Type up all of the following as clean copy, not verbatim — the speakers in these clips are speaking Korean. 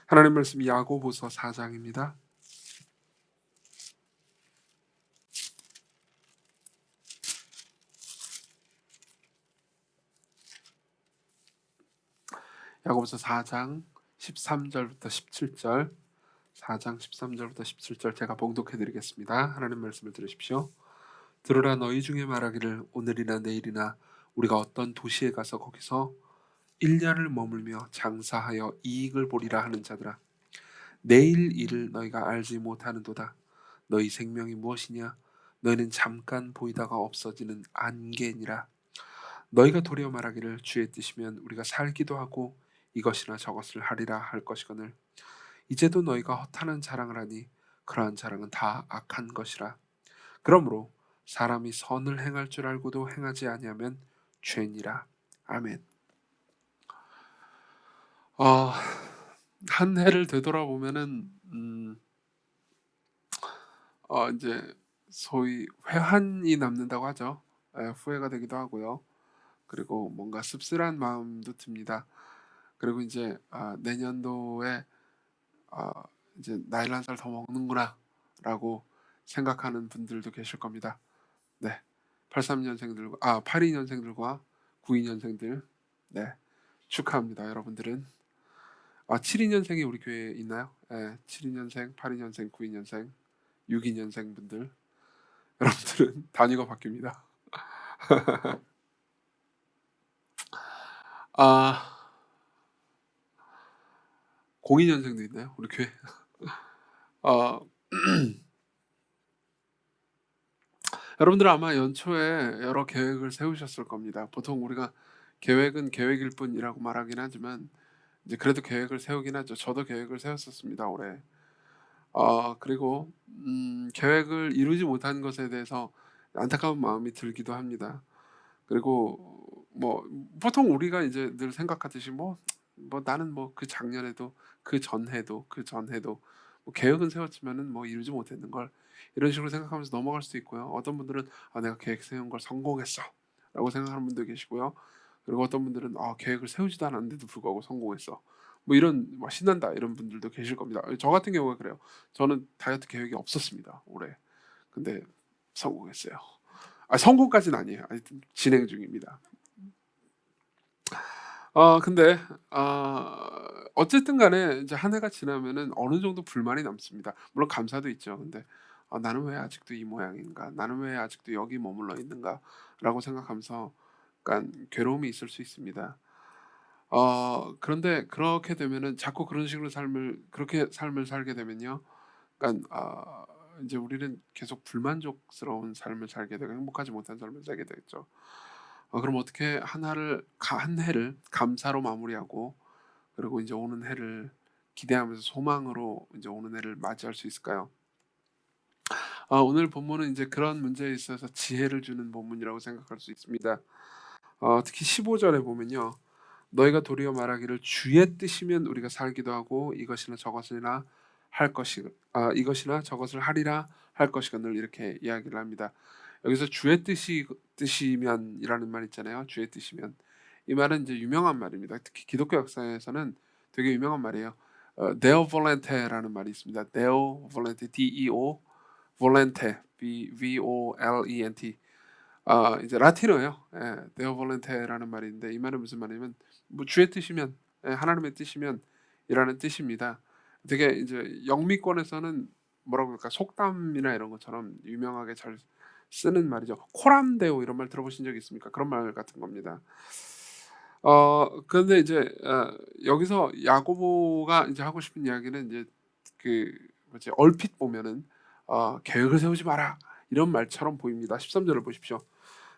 하나님 말씀 야고보서 4장입니다. 야고보서 4장 13절부터 17절, 4장 13절부터 17절 제가 봉독해 드리겠습니다. 하나님 말씀을 들으십시오. 들으라, 너희 중에 말하기를 오늘이나 내일이나 우리가 어떤 도시에 가서 거기서 1년을 머물며 장사하여 이익을 보리라 하는 자들아, 내일 일을 너희가 알지 못하는도다. 너희 생명이 무엇이냐? 너희는 잠깐 보이다가 없어지는 안개니라. 너희가 도리어 말하기를 주의 뜻이면 우리가 살기도 하고 이것이나 저것을 하리라 할 것이거늘, 이제도 너희가 허탄한 자랑을 하니 그러한 자랑은 다 악한 것이라. 그러므로 사람이 선을 행할 줄 알고도 행하지 아니하면 죄니라. 아멘. 어, 한 해를 되돌아보면은 이제 소위 회한이 남는다고 하죠. 후회가 되기도 하고요. 그리고 뭔가 씁쓸한 마음도 듭니다. 그리고 이제 내년도에 아, 이제 나이를 한 살 더 먹는구나라고 생각하는 분들도 계실 겁니다. 네, 83년생들과 82년생들과 92년생들, 네, 축하합니다, 여러분들은. 72년생이 우리 교회에 있나요? 네, 72년생, 82년생, 92년생, 62년생 분들, 여러분들은 단위가 바뀝니다. 아, 02년생도 있나요, 우리 교회? 어, 여러분들 아마 연초에 여러 계획을 세우셨을 겁니다. 보통 우리가 계획은 계획일 뿐이라고 말하긴 하지만 이제 그래도 계획을 세우긴 하죠. 저도 계획을 세웠었습니다, 올해. 그리고 계획을 이루지 못한 것에 대해서 안타까운 마음이 들기도 합니다. 그리고 뭐 보통 우리가 이제 늘 생각하듯이 뭐 나는 뭐 그 작년에도 그 전해도 그 전해도 뭐 계획은 세웠지만은 뭐 이루지 못했는 걸, 이런 식으로 생각하면서 넘어갈 수도 있고요. 어떤 분들은 내가 계획 세운 걸 성공했어라고 생각하는 분도 계시고요. 그리고 어떤 분들은 계획을 세우지도 않았는데도 불구하고 성공했어, 뭐 이런 막 신난다 이런 분들도 계실 겁니다. 저 같은 경우가 그래요. 저는 다이어트 계획이 없었습니다, 올해. 근데 성공했어요. 성공까지는 아니에요. 하여튼 진행 중입니다. 근데 어쨌든 간에 이제 한 해가 지나면은 어느 정도 불만이 남습니다. 물론 감사도 있죠. 근데 '나는 왜 아직도 이 모양인가? 나는 왜 아직도 여기 머물러 있는가?'라고 생각하면서 약간 괴로움이 있을 수 있습니다. 그런데 그렇게 되면은 자꾸 그렇게 삶을 살게 되면요, 그러니까 인제 우리는 계속 불만족스러운 삶을 살게 되고 행복하지 못한 삶을 살게 되겠죠. 그럼 어떻게 한 해를 감사로 마무리하고 그리고 이제 오는 해를 기대하면서 소망으로 이제 오는 해를 맞이할 수 있을까요? 오늘 본문은 이제 그런 문제에 있어서 지혜를 주는 본문이라고 생각할 수 있습니다. 특히 15절에 보면요. 너희가 도리어 말하기를 주의 뜻이면 우리가 살기도 하고 이것이나 저것을 하리라 할 것이거늘, 이렇게 이야기를 합니다. 여기서 주의 뜻이면이라는 말 있잖아요. 주의 뜻이면, 이 말은 이제 유명한 말입니다. 특히 기독교 역사에서는 되게 유명한 말이에요. Deo volente라는 말이 있습니다. Deo volente, D-E-O volente, V-O-L-E-N-T. 이제 라틴어예요. 예, 데오 볼렌테라는 말이 있는데 이 말은 무슨 말이냐면 뭐 주의 뜻이면, 하나님의 뜻이면이라는 뜻입니다. 되게 이제 영미권에서는 뭐라고 할까, 속담이나 이런 것처럼 유명하게 잘 쓰는 말이죠. 코람 데오 이런 말 들어보신 적 있습니까? 그런 말 같은 겁니다. 그런데 이제 여기서 야고보가 이제 하고 싶은 이야기는 이제 그 뭐지, 얼핏 보면은 "계획을 세우지 마라." 이런 말처럼 보입니다. 13절을 보십시오.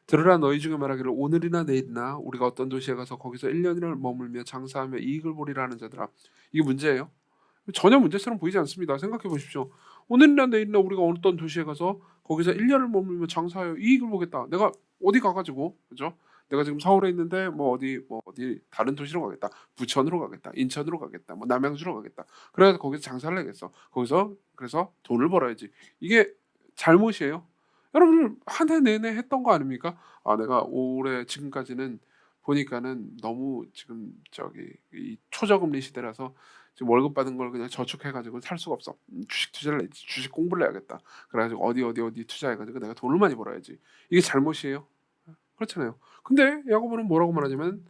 들으라, 너희 중에 말하기를 오늘이나 내일이나 우리가 어떤 도시에 가서 거기서 1년을 머물며 장사하며 이익을 보리라 하는 자들아. 이게 문제예요? 전혀 문제처럼 보이지 않습니다. 생각해 보십시오. 오늘이나 내일이나 우리가 어떤 도시에 가서 거기서 1년을 머물며 장사하여 이익을 보겠다. 내가 어디 가 가지고, 그죠? 내가 지금 서울에 있는데 뭐 어디 다른 도시로 가겠다. 부천으로 가겠다. 인천으로 가겠다. 뭐 남양주로 가겠다. 그래서 거기서 장사를 해야겠어. 거기서 그래서 돈을 벌어야지. 이게 잘못이에요. 여러분 한 해 내내 했던 거 아닙니까? 내가 올해 지금까지는 보니까는 너무 지금 저기 이 초저금리 시대라서 지금 월급 받은 걸 그냥 저축해 가지고 살 수가 없어. 주식 투자를 해야지. 주식 공부를 해야겠다. 그래 가지고 어디 투자해 가지고 내가 돈을 많이 벌어야지. 이게 잘못이에요? 그렇잖아요. 근데 야고보는 뭐라고 말하냐면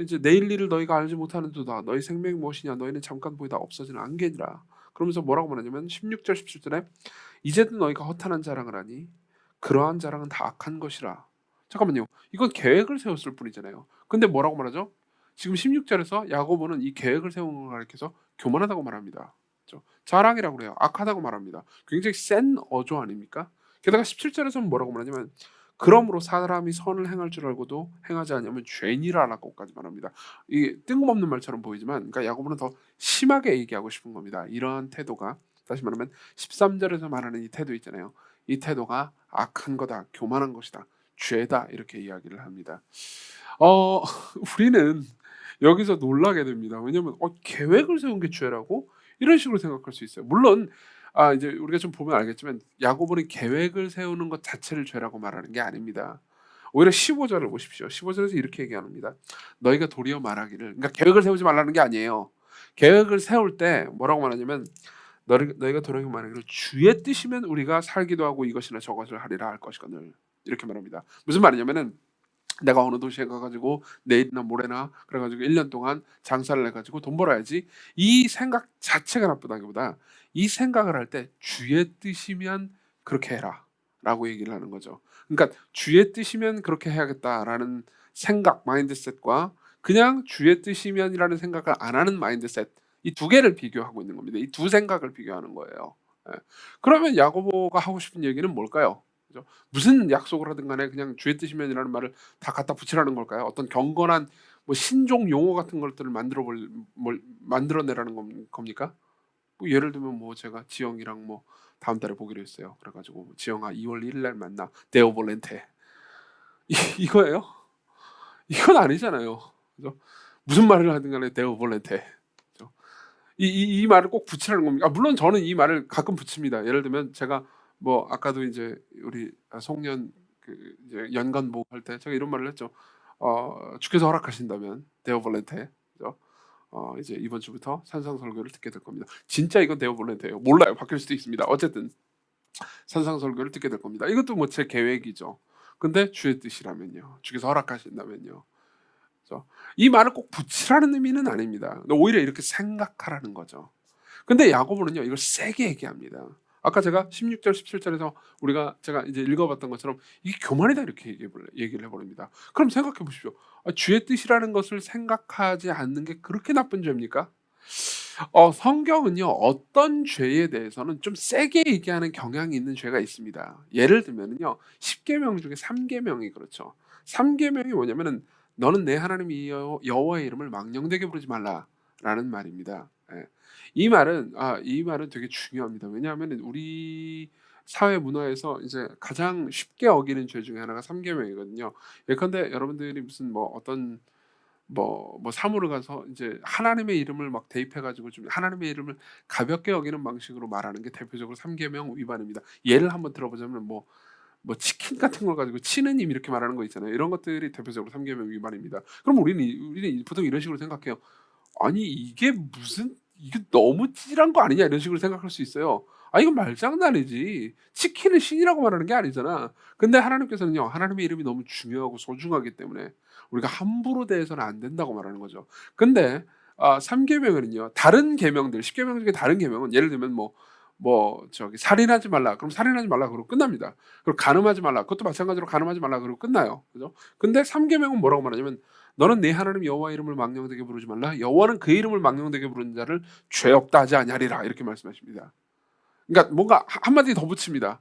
이제 "내일 일을 너희가 알지 못하는도다. 너희 생명이 무엇이냐. 너희는 잠깐 보이다 없어지는 안개니라." 그러면서 뭐라고 말하냐면 16 절 17 절에 "이제도 너희가 허탄한 자랑을 하니 그러한 자랑은 다 악한 것이라." 잠깐만요. 이건 계획을 세웠을 뿐이잖아요. 근데 뭐라고 말하죠? 지금 16 절에서 야고보는 이 계획을 세운 걸 가리켜서 교만하다고 말합니다. 그죠? 자랑이라고 그래요. 악하다고 말합니다. 굉장히 센 어조 아닙니까? 게다가 17 절에서는 뭐라고 말하냐면 "그러므로 사람이 선을 행할 줄 알고도 행하지 않으면 죄니라."라고까지 말합니다. 이게 뜬금없는 말처럼 보이지만 그러니까 야고보는 더 심하게 얘기하고 싶은 겁니다. 이러한 태도가 다시 말하면 13 절에서 말하는 이 태도 있잖아요. 이 태도가 "악한 거다. 교만한 것이다. 죄다." 이렇게 이야기를 합니다. 어 우리는 여기서 놀라게 됩니다. 왜냐하면 '계획을 세운 게 죄라고?' 이런 식으로 생각할 수 있어요. 물론 이제 우리가 좀 보면 알겠지만 야고보는 계획을 세우는 것 자체를 죄라고 말하는 게 아닙니다. 오히려 15 절을 보십시오. 15 절에서 이렇게 얘기합니다. "너희가 도리어 말하기를" 그러니까 계획을 세우지 말라는 게 아니에요. 계획을 세울 때 뭐라고 말하냐면 너희가 도리어 말하기를 "주의 뜻이면 우리가 살기도 하고 이것이나 저것을 하리라 할 것이거늘." 이렇게 말합니다. 무슨 말이냐면은 내가 어느 도시에 가 가지고 내일이나 모레나 그래 가지고 1년 동안 장사를 해 가지고 돈 벌어야지. 이 생각 자체가 나쁘다기보다 이 생각을 할 때 '주의 뜻이면 그렇게 해라.'라고 얘기를 하는 거죠. 그러니까 '주의 뜻이면 그렇게 해야겠다.'라는 생각 마인드셋과 그냥 '주의 뜻이면.'이라는 생각을 안 하는 마인드셋 이 두 개를 비교하고 있는 겁니다. 이 두 생각을 비교하는 거예요. 예. 그러면 야고보가 하고 싶은 얘기는 뭘까요? 그죠? 무슨 약속을 하든 간에 그냥 "주의 뜻이면"이라는 말을 다 갖다 붙이라는 걸까요? 어떤 경건한 뭐 신종 용어 같은 것들을 만들어 내라는 겁니까? 뭐 예를 들면 뭐 제가 지영이랑 뭐 다음 달에 보기로 했어요. 그래 가지고 뭐 "지영아 2월 1일 날 만나. 데오 볼렌테." 이거예요? 이건 아니잖아요. 그죠? 무슨 말을 하든 간에 데오 볼렌테. 그죠? 이 말을 꼭 붙이라는 겁니까? 물론 저는 이 말을 가끔 붙입니다. 예를 들면 제가 뭐 아까도 이제 우리 송년 그 이제 연간 모할 때 제가 이런 말을 했죠. "주께서 허락하신다면 데오 볼렌테." 그죠? 이제 이번 주부터 산상 설교를 듣게 될 겁니다. 진짜 이건 데오 볼렌테예요. 몰라요. 바뀔 수도 있습니다. 어쨌든 산상 설교를 듣게 될 겁니다. 이것도 뭐 제 계획이죠. 근데 주의 뜻이라면요. 주께서 허락하신다면요. 그래서 이 말을 꼭 붙이라는 의미는 아닙니다. 근데 오히려 이렇게 생각하라는 거죠. 근데 야고보는요 이걸 세게 얘기합니다. 아까 제가 16절 17 절에서 제가 이제 읽어 봤던 것처럼 "이게 교만이다." 이렇게 얘기를 해 버립니다. 그럼 생각해 보십시오. 주의 뜻이라는 것을 생각하지 않는 게 그렇게 나쁜 죄입니까? 성경은요 어떤 죄에 대해서는 좀 세게 얘기하는 경향이 있는 죄가 있습니다. 예를 들면은요 10 계명 중에 3 계명이 그렇죠. 3 계명이 뭐냐면은 "너는 내 하나님 여호와의 이름을 망령되게 부르지 말라."라는 말입니다. 예. 이 말은 되게 중요합니다. 왜냐하면은 우리 사회 문화에서 이제 가장 쉽게 어기는 죄 중에 하나가 3 계명이거든요. 예컨대 여러분들이 무슨 뭐 어떤 사무를 가서 이제 하나님의 이름을 막 대입해 가지고 좀 하나님의 이름을 가볍게 여기는 방식으로 말하는 게 대표적으로 3 계명 위반입니다. 예를 한번 들어보자면 치킨 같은 걸 가지고 "치느님." 이렇게 말하는 거 있잖아요. 이런 것들이 대표적으로 3 계명 위반입니다. 그럼 우리는 보통 이런 식으로 생각해요. '아니 이게 너무 찌질한 거 아니냐.' 이런 식으로 생각할 수 있어요. 이건 말장난이지. 치킨을 신이라고 말하는 게 아니잖아. 근데 하나님께서는요. 하나님의 이름이 너무 중요하고 소중하기 때문에 우리가 함부로 대해서는 안 된다고 말하는 거죠. 근데 3 계명에는요. 다른 계명들 10 계명 중에 다른 계명은 예를 들면 저기 "살인하지 말라." 그럼 "살인하지 말라." 그러고 끝납니다. 그리고 "간음하지 말라." 그것도 마찬가지로 "간음하지 말라." 그러고 끝나요. 그죠? 근데 3 계명은 뭐라고 말하냐면 "너는 내 하나님 여호와의 이름을 망령되게 부르지 말라. 여호와는 그 이름을 망령되게 부르는 자를 죄 없다 하지 아니하리라." 이렇게 말씀하십니다. 그러니까 뭔가 한마디 더 붙입니다.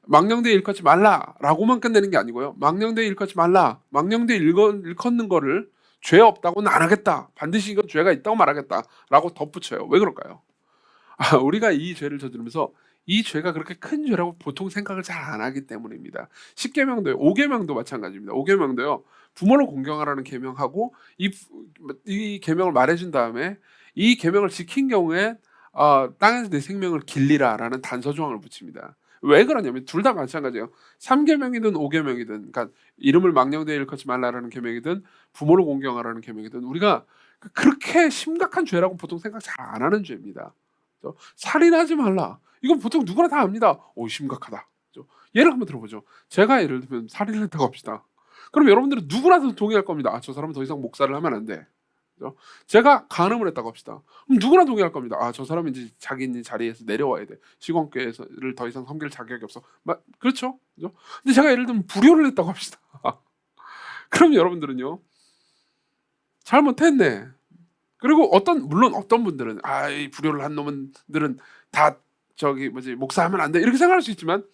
"망령되이 일컫지 말라."라고만 끝내는 게 아니고요. "망령되이 일컫지 말라. 망령되이 일컫는 거를 죄 없다고는 안 하겠다. 반드시 이건 죄가 있다고 말하겠다."라고 덧붙여요. 왜 그럴까요? 우리가 이 죄를 저지르면서 이 죄가 그렇게 큰 죄라고 보통 생각을 잘 안 하기 때문입니다. 10 계명도요. 5 계명도 마찬가지입니다. 5 계명도요. 부모를 공경하라는 계명하고 이 계명을 말해 준 다음에 이 계명을 지킨 경우에 "땅에서 내 생명을 길리라."라는 단서 조항을 붙입니다. 왜 그러냐면 둘 다 마찬가지예요. 3 계명이든 5 계명이든 그러니까 이름을 망령되이 일컫지 말라라는 계명이든 부모를 공경하라는 계명이든 우리가 그렇게 심각한 죄라고 보통 생각 잘 안 하는 죄입니다. 살인하지 말라. 이건 보통 누구나 다 압니다. 심각하다. 예를 한번 들어보죠. 제가 예를 들면 살인을 했다고 합시다. 그럼 여러분들은 누구나 다 동의할 겁니다. 저 사람은 더 이상 목살을 하면 안 돼. 그죠? 제가 간음을 했다고 합시다. 그럼 누구나 동의할 겁니다. 저 사람은 이제 자기 있는 자리에서 내려와야 돼. 시공교회를 더 이상 섬길 자격이 없어. 그렇죠? 그죠? 근데 제가 예를 들면 불효를 했다고 합시다. 그럼 여러분들은요. 잘못했네. 그리고 물론 어떤 분들은 이 불효를 한 놈들은 다 목사하면 안 돼. 이렇게 생각할 수 있지만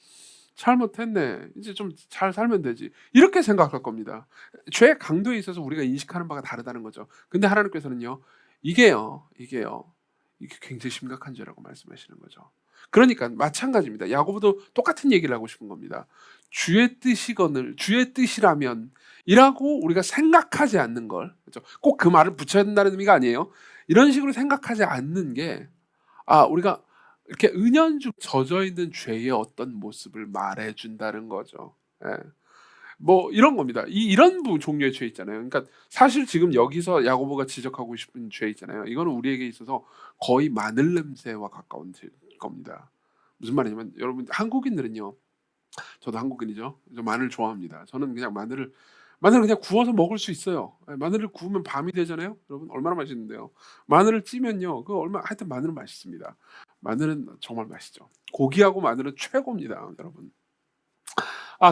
잘못했네. 이제 좀 잘 살면 되지. 이렇게 생각할 겁니다. 죄의 강도에 있어서 우리가 인식하는 바가 다르다는 거죠. 근데 하나님께서는요. 이게 굉장히 심각한 죄라고 말씀하시는 거죠. 그러니까 마찬가지입니다. 야고보도 똑같은 얘기를 하고 싶은 겁니다. 주의 뜻이라면 이라고 우리가 생각하지 않는 걸, 그렇죠? 꼭 그 말을 붙여야 된다는 의미가 아니에요. 이런 식으로 생각하지 않는 게 우리가 이렇게 은연중 젖어 있는 죄의 어떤 모습을 말해 준다는 거죠. 예. 뭐 이런 겁니다. 이런 종류의 죄 있잖아요. 그러니까 사실 지금 여기서 야고보가 지적하고 싶은 죄 있잖아요. 이거는 우리에게 있어서 거의 마늘 냄새와 가까운 겁니다. 무슨 말이냐면 여러분 한국인들은요. 저도 한국인이죠. 저 마늘 좋아합니다. 저는 그냥 마늘을 그냥 구워서 먹을 수 있어요. 마늘을 구우면 밤이 되잖아요. 여러분 얼마나 맛있는데요. 마늘을 찌면요. 하여튼 마늘은 맛있습니다. 마늘은 정말 맛있죠. 고기하고 마늘은 최고입니다, 여러분.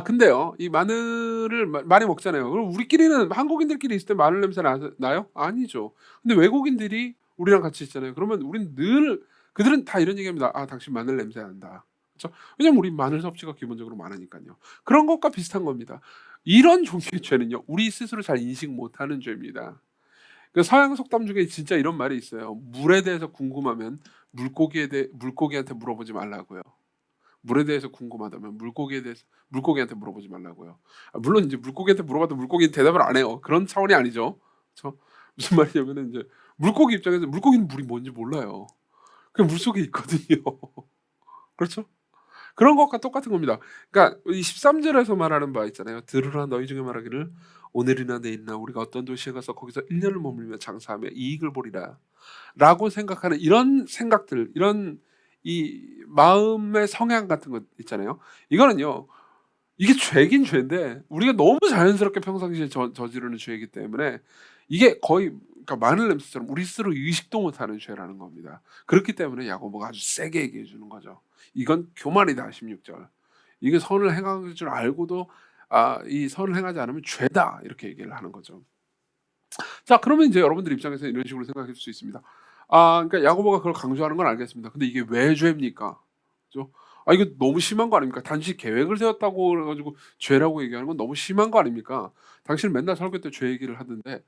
근데요. 이 마늘을 많이 먹잖아요. 그럼 우리끼리는 한국인들끼리 있을 때 마늘 냄새 나요? 아니죠. 근데 외국인들이 우리랑 같이 있잖아요. 그러면 우리는 늘 그들은 다 이런 얘기합니다. 당신 마늘 냄새 난다. 그렇죠? 왜냐면 우리 마늘 섭취가 기본적으로 많으니까요. 그런 것과 비슷한 겁니다. 이런 종류의 죄는요. 우리 스스로 잘 인식 못하는 죄입니다. 서양 속담 중에 진짜 이런 말이 있어요. 물에 대해서 궁금하면 물고기한테 물어보지 말라고요. 물에 대해서 궁금하다면 물고기한테 물어보지 말라고요. 물론 이제 물고기한테 물어봐도 물고기는 대답을 안 해요. 그런 차원이 아니죠. 그렇죠? 무슨 말이냐면은 이제 물고기 입장에서 물고기는 물이 뭔지 몰라요. 그냥 물속에 있거든요. 그렇죠? 그런 것과 똑같은 겁니다. 그러니까 이 13절에서 말하는 바 있잖아요. 들으라 너희 중에 말하기를 오늘이나 내일이나 우리가 어떤 도시에 가서 거기서 1년을 머물며 장사하며 이익을 보리라. 라고 생각하는 이런 생각들, 이런 이 마음의 성향 같은 것 있잖아요. 이거는요. 이게 죄긴 죄인데 우리가 너무 자연스럽게 평상시에 저지르는 죄이기 때문에 이게 거의 그러니까 마늘 냄새처럼 우리 스스로 의식도 못하는 죄라는 겁니다. 그렇기 때문에 야고보가 아주 세게 얘기해 주는 거죠. 이건 교만이다 16절. 이게 선을 행할 줄 알고도 이 선을 행하지 않으면 죄다 이렇게 얘기를 하는 거죠. 자, 그러면 이제 여러분들 입장에서 이런 식으로 생각할 수 있습니다. 그러니까 야고보가 그걸 강조하는 건 알겠습니다. 근데 이게 왜 죄입니까? 그죠? 이거 너무 심한 거 아닙니까? 단지 계획을 세웠다고 그래 가지고 죄라고 얘기하는 건 너무 심한 거 아닙니까? 당신은 맨날 설교 때 죄 얘기를 하던데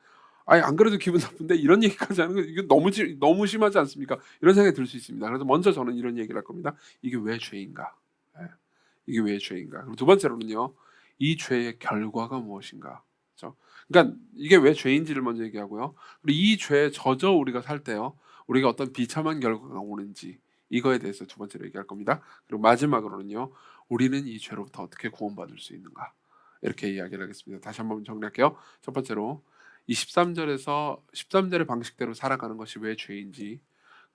안 그래도 기분 나쁜데 이런 얘기까지 하는 거 이게 너무 심하지 않습니까? 이런 생각이 들 수 있습니다. 그래서 먼저 저는 이런 얘기를 할 겁니다. 이게 왜 죄인가? 예. 이게 왜 죄인가? 그리고 두 번째로는요. 이 죄의 결과가 무엇인가? 그죠? 그러니까 이게 왜 죄인지를 먼저 얘기하고요. 그리고 이 죄에 젖어 우리가 살 때요. 우리가 어떤 비참한 결과가 오는지 이거에 대해서 두 번째로 얘기할 겁니다. 그리고 마지막으로는요. 우리는 이 죄로부터 어떻게 구원받을 수 있는가? 이렇게 이야기를 하겠습니다. 다시 한번 정리할게요. 첫 번째로 이 13절의 방식대로 살아가는 것이 왜 죄인지,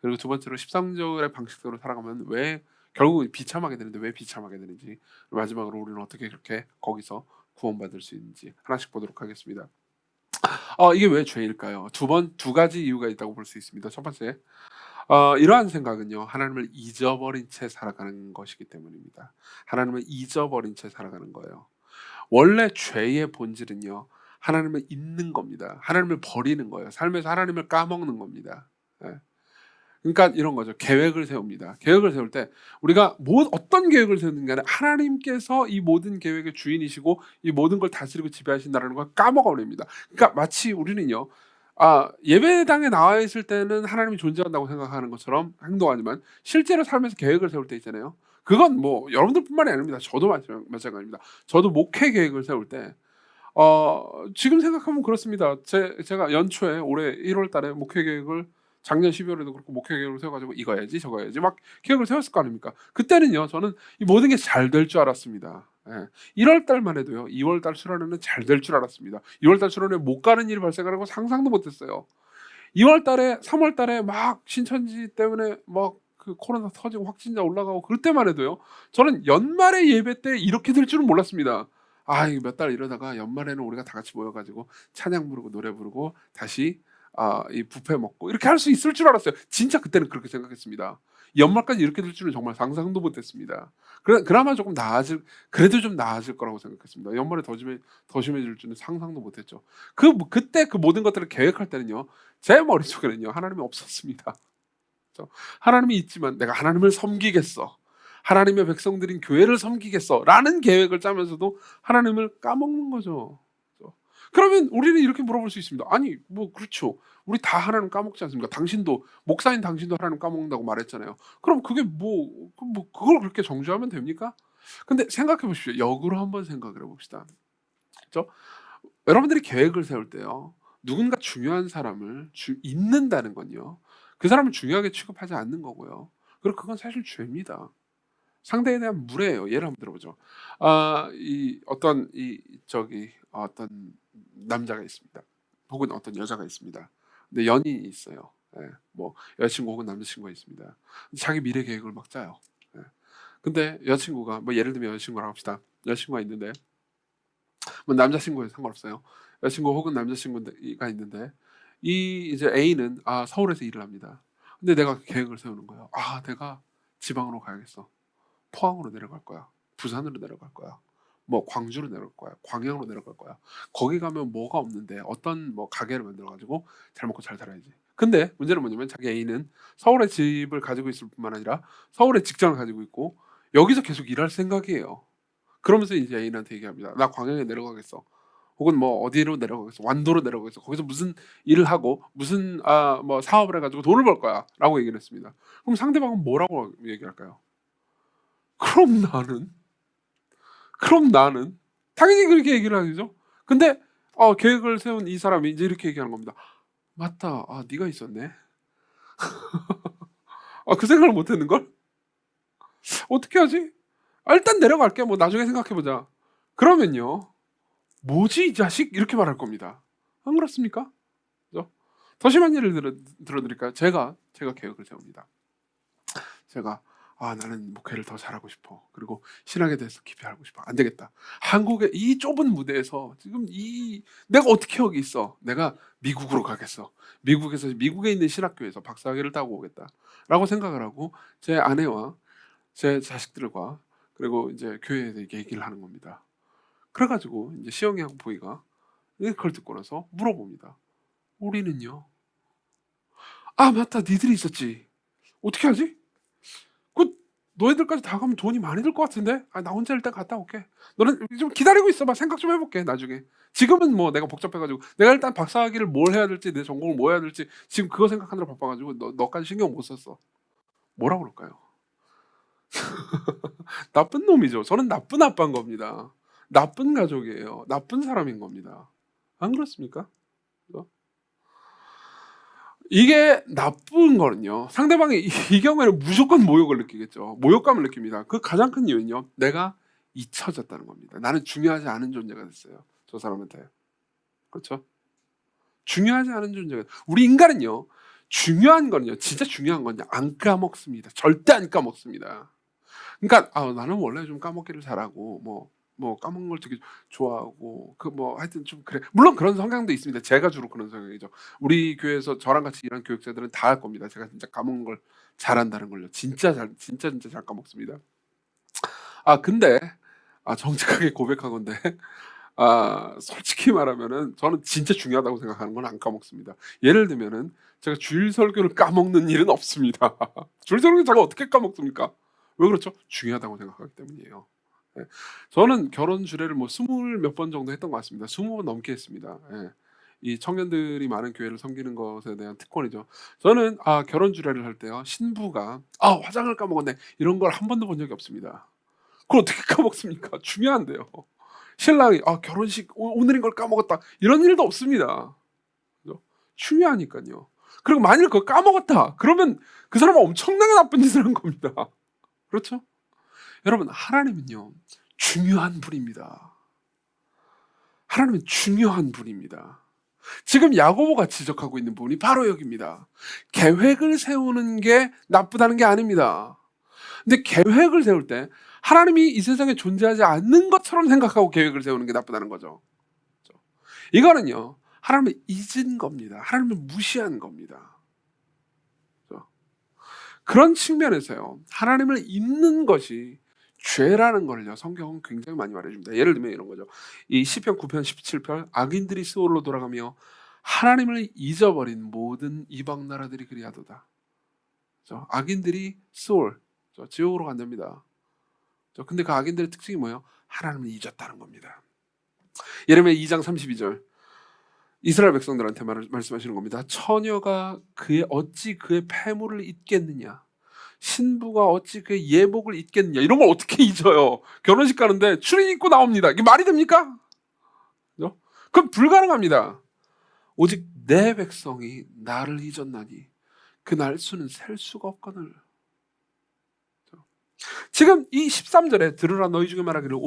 그리고 두 번째로 13절의 방식대로 살아가면 왜 결국은 비참하게 되는데 왜 비참하게 되는지, 마지막으로 우리는 어떻게 그렇게 거기서 구원받을 수 있는지 하나씩 보도록 하겠습니다. 이게 왜 죄일까요? 두 가지 이유가 있다고 볼 수 있습니다. 첫 번째, 이러한 생각은요. 하나님을 잊어버린 채 살아가는 것이기 때문입니다. 하나님을 잊어버린 채 살아가는 거예요. 원래 죄의 본질은요. 하나님을 잊는 겁니다. 하나님을 버리는 거예요. 삶에서 하나님을 까먹는 겁니다. 예. 그러니까 이런 거죠. 계획을 세웁니다. 계획을 세울 때 우리가 어떤 계획을 세우는 게 아니라 하나님께서 이 모든 계획의 주인이시고 이 모든 걸 다스리고 지배하신다는 걸 까먹어 버립니다. 그러니까 마치 우리는요. 예배당에 나와 있을 때는 하나님이 존재한다고 생각하는 것처럼 행동하지만 실제로 삶에서 계획을 세울 때 있잖아요. 그건 뭐 여러분들뿐만이 아닙니다. 저도 마찬가지입니다. 저도 목회 계획을 세울 때 지금 생각하면 그렇습니다. 제가 연초에 올해 1월 달에 목회 계획을 작년 12월에도 그렇고 목회 계획을 세워 가지고 이거 해야지 저거 해야지 막 계획을 세웠을 거 아닙니까? 그때는요. 저는 이 모든 게 잘 될 줄 알았습니다. 예. 1월 달만 해도요. 2월 달 출하는 잘 될 줄 알았습니다. 2월 달 출하에 못 가는 일이 발생하는 거 상상도 못 했어요. 2월 달에 3월 달에 막 신천지 때문에 막 그 코로나 터지고 확진자 올라가고 그럴 때만 해도요. 저는 연말에 예배 때 이렇게 될 줄은 몰랐습니다. 아, 이거 몇 달 이러다가 연말에는 우리가 다 같이 모여 가지고 찬양 부르고 노래 부르고 다시 이 뷔페 먹고 이렇게 할 수 있을 줄 알았어요. 진짜 그때는 그렇게 생각했습니다. 연말까지 이렇게 될 줄은 정말 상상도 못 했습니다. 그나마 조금 나아질 그래도 좀 나아질 거라고 생각했습니다. 연말에 더 심해질 줄은 상상도 못 했죠. 그때 그 모든 것들을 계획할 때는요. 제 머릿속에는요. 하나님이 없었습니다. 그죠? 하나님이 있지만 '내가 하나님을 섬기겠어. 하나님의 백성들인 교회를 섬기겠어.'라는 계획을 짜면서도 하나님을 까먹는 거죠. 그죠? 그러면 우리는 이렇게 물어볼 수 있습니다. 아니 뭐 그렇죠. 우리 다 하나님 까먹지 않습니까? 당신도 목사인 당신도 하나님 까먹는다고 말했잖아요. 그럼 그게 그걸 그렇게 정죄하면 됩니까? 근데 생각해 보십시오. 역으로 한번 생각을 해 봅시다. 그죠? 여러분들이 계획을 세울 때요. 누군가 중요한 사람을 잊는다는 건요. 그 사람을 중요하게 취급하지 않는 거고요. 그리고 그건 사실 죄입니다. 상대에 대한 무례예요. 예를 한번 들어보죠. 이 어떤 어떤 남자가 있습니다. 혹은 어떤 여자가 있습니다. 근데 연인이 있어요. 예. 뭐 여자친구 혹은 남자친구가 있습니다. 자기 미래 계획을 막 짜요. 예. 근데 여자친구가 뭐 예를 들면 여자친구라고 합시다. 여자친구가 있는데 뭐 남자친구에 상관없어요. 여자친구 혹은 남자친구가 있는데 이제 A는 서울에서 일을 합니다. 근데 내가 계획을 세우는 거예요. 내가 지방으로 가야겠어. 포항으로 내려갈 거야. 부산으로 내려갈 거야. 뭐 광주로 내려갈 거야. 광양으로 내려갈 거야. 거기 가면 뭐가 없는데 어떤 뭐 가게를 만들어 가지고 잘 먹고 잘 살아야지. 근데 문제는 뭐냐면 자기 A는 서울에 집을 가지고 있을 뿐만 아니라 서울에 직장을 가지고 있고 여기서 계속 일할 생각이에요. 그러면서 이제 A한테 얘기합니다. "나 광양에 내려가겠어." 혹은 뭐 "어디로 내려가겠어. 완도로 내려가겠어. 거기서 무슨 일을 하고 무슨 뭐 사업을 해 가지고 돈을 벌 거야."라고 얘기를 했습니다. 그럼 상대방은 뭐라고 얘기할까요? 그럼 나는, 그럼 나는 당연히 그렇게 얘기를 하겠죠. 근데 계획을 세운 이 사람이 이제 이렇게 얘기하는 겁니다. "맞다. 네가 있었네. 그 생각을 못 했는걸? 어떻게 하지? 일단 내려갈게. 뭐 나중에 생각해 보자." 그러면요. "뭐지 이 자식?" 이렇게 말할 겁니다. 안 그렇습니까? 그죠? 더 심한 예를 들어 드릴까요? 제가 계획을 세웁니다. 제가 나는 목회를 더 잘하고 싶어. 그리고 신학에 대해서 깊이 알고 싶어. 안 되겠다. 한국의 이 좁은 무대에서 지금 내가 어떻게 여기 있어? 내가 미국으로 가겠어. 미국에서 미국에 있는 신학교에서 박사학위를 따고 오겠다라고 생각을 하고 제 아내와 제 자식들과 그리고 이제 교회에 대해 얘기를 하는 겁니다. 그래 가지고 이제 시영이하고 보이가 그걸 듣고 나서 물어봅니다. "우리는요?" 맞다. 니들이 있었지. 어떻게 하지? 그 너희들까지 다 가면 돈이 많이 들 것 같은데? 나 혼자 일단 갔다 올게. 너는 좀 기다리고 있어 봐. 생각 좀 해 볼게 나중에. 지금은 뭐 내가 복잡해 가지고 내가 일단 박사학위를 뭘 해야 될지 내 전공을 뭐 해야 될지 지금 그거 생각하느라 바빠 가지고 너까지 신경 못 썼어. 뭐라 그럴까요? 나쁜 놈이죠. 저는 나쁜 아빠인 겁니다. 나쁜 가족이에요. 나쁜 사람인 겁니다. 안 그렇습니까? 그죠? 이게 나쁜 거는요. 상대방이 이 경우에는 무조건 모욕을 느끼겠죠. 모욕감을 느낍니다. 그 가장 큰 이유는요. 내가 잊혀졌다는 겁니다. 나는 중요하지 않은 존재가 됐어요. 저 사람한테. 그렇죠? 중요하지 않은 존재가 우리 인간은요. 중요한 거는요. 진짜 중요한 건요. 안 까먹습니다. 절대 안 까먹습니다. 그러니까 나는 원래 좀 까먹기를 잘하고 뭐 까먹는 걸 되게 좋아하고 뭐 하여튼 좀 그래. 물론 그런 성향도 있습니다. 제가 주로 그런 성향이죠. 우리 교회에서 저랑 같이 일하는 교육자들은 다 알 겁니다. 제가 진짜 까먹는 걸 잘한다는 걸요. 진짜 잘 까먹습니다. 근데 정직하게 고백하건대 솔직히 말하면은 저는 진짜 중요하다고 생각하는 건 안 까먹습니다. 예를 들면은 제가 주일 설교를 까먹는 일은 없습니다. 주일 설교 제가 어떻게 까먹습니까? 왜 그렇죠? 중요하다고 생각하기 때문이에요. 예. 저는 결혼 주례를 뭐 20몇 번 정도 했던 것 같습니다. 20번 넘게 했습니다. 예. 이 청년들이 많은 교회를 섬기는 것에 대한 특권이죠. 저는 결혼 주례를 할 때요. 신부가 화장을 까먹었네." 이런 걸 한 번도 본 적이 없습니다. 그걸 어떻게 까먹습니까? 중요한데요. 신랑이 결혼식 오늘인 걸 까먹었다." 이런 일도 없습니다. 그죠? 중요하니깐요. 그리고 만일 그거 까먹었다 그러면 그 사람은 엄청나게 나쁜 짓을 한 겁니다. 그렇죠? 여러분, 하나님은요 중요한 분입니다. 하나님은 중요한 분입니다. 지금 야고보가 지적하고 있는 부분이 바로 여기입니다. 계획을 세우는 게 나쁘다는 게 아닙니다. 근데 계획을 세울 때 하나님이 이 세상에 존재하지 않는 것처럼 생각하고 계획을 세우는 게 나쁘다는 거죠. 이거는요 하나님을 잊은 겁니다. 하나님을 무시한 겁니다. 그런 측면에서요 하나님을 잊는 것이 죄라는 걸요 성경은 굉장히 많이 말해줍니다. 예를 들면 이런 거죠. 이 시편 9편 17편 악인들이 스올로 돌아가며 하나님을 잊어버린 모든 이방 나라들이 그리하도다. 악인들이 스올, 지옥으로 간답니다. 근데 그 악인들의 특징이 뭐예요? 하나님을 잊었다는 겁니다. 예레미야 2장 32절 이스라엘 백성들한테 말씀하시는 겁니다. 처녀가 어찌 그의 패물을 잊겠느냐, 신부가 어찌 그의 예복을 잊겠느냐. 이런 걸 어떻게 잊어요? 결혼식 가는데 추리 입고 나옵니다. 이게 말이 됩니까? 그건 불가능합니다. 오직 내 백성이 나를 잊었나니 그 날수는 셀 수가 없거늘. 지금 이 13절에 들으라 너희 중에 말하기를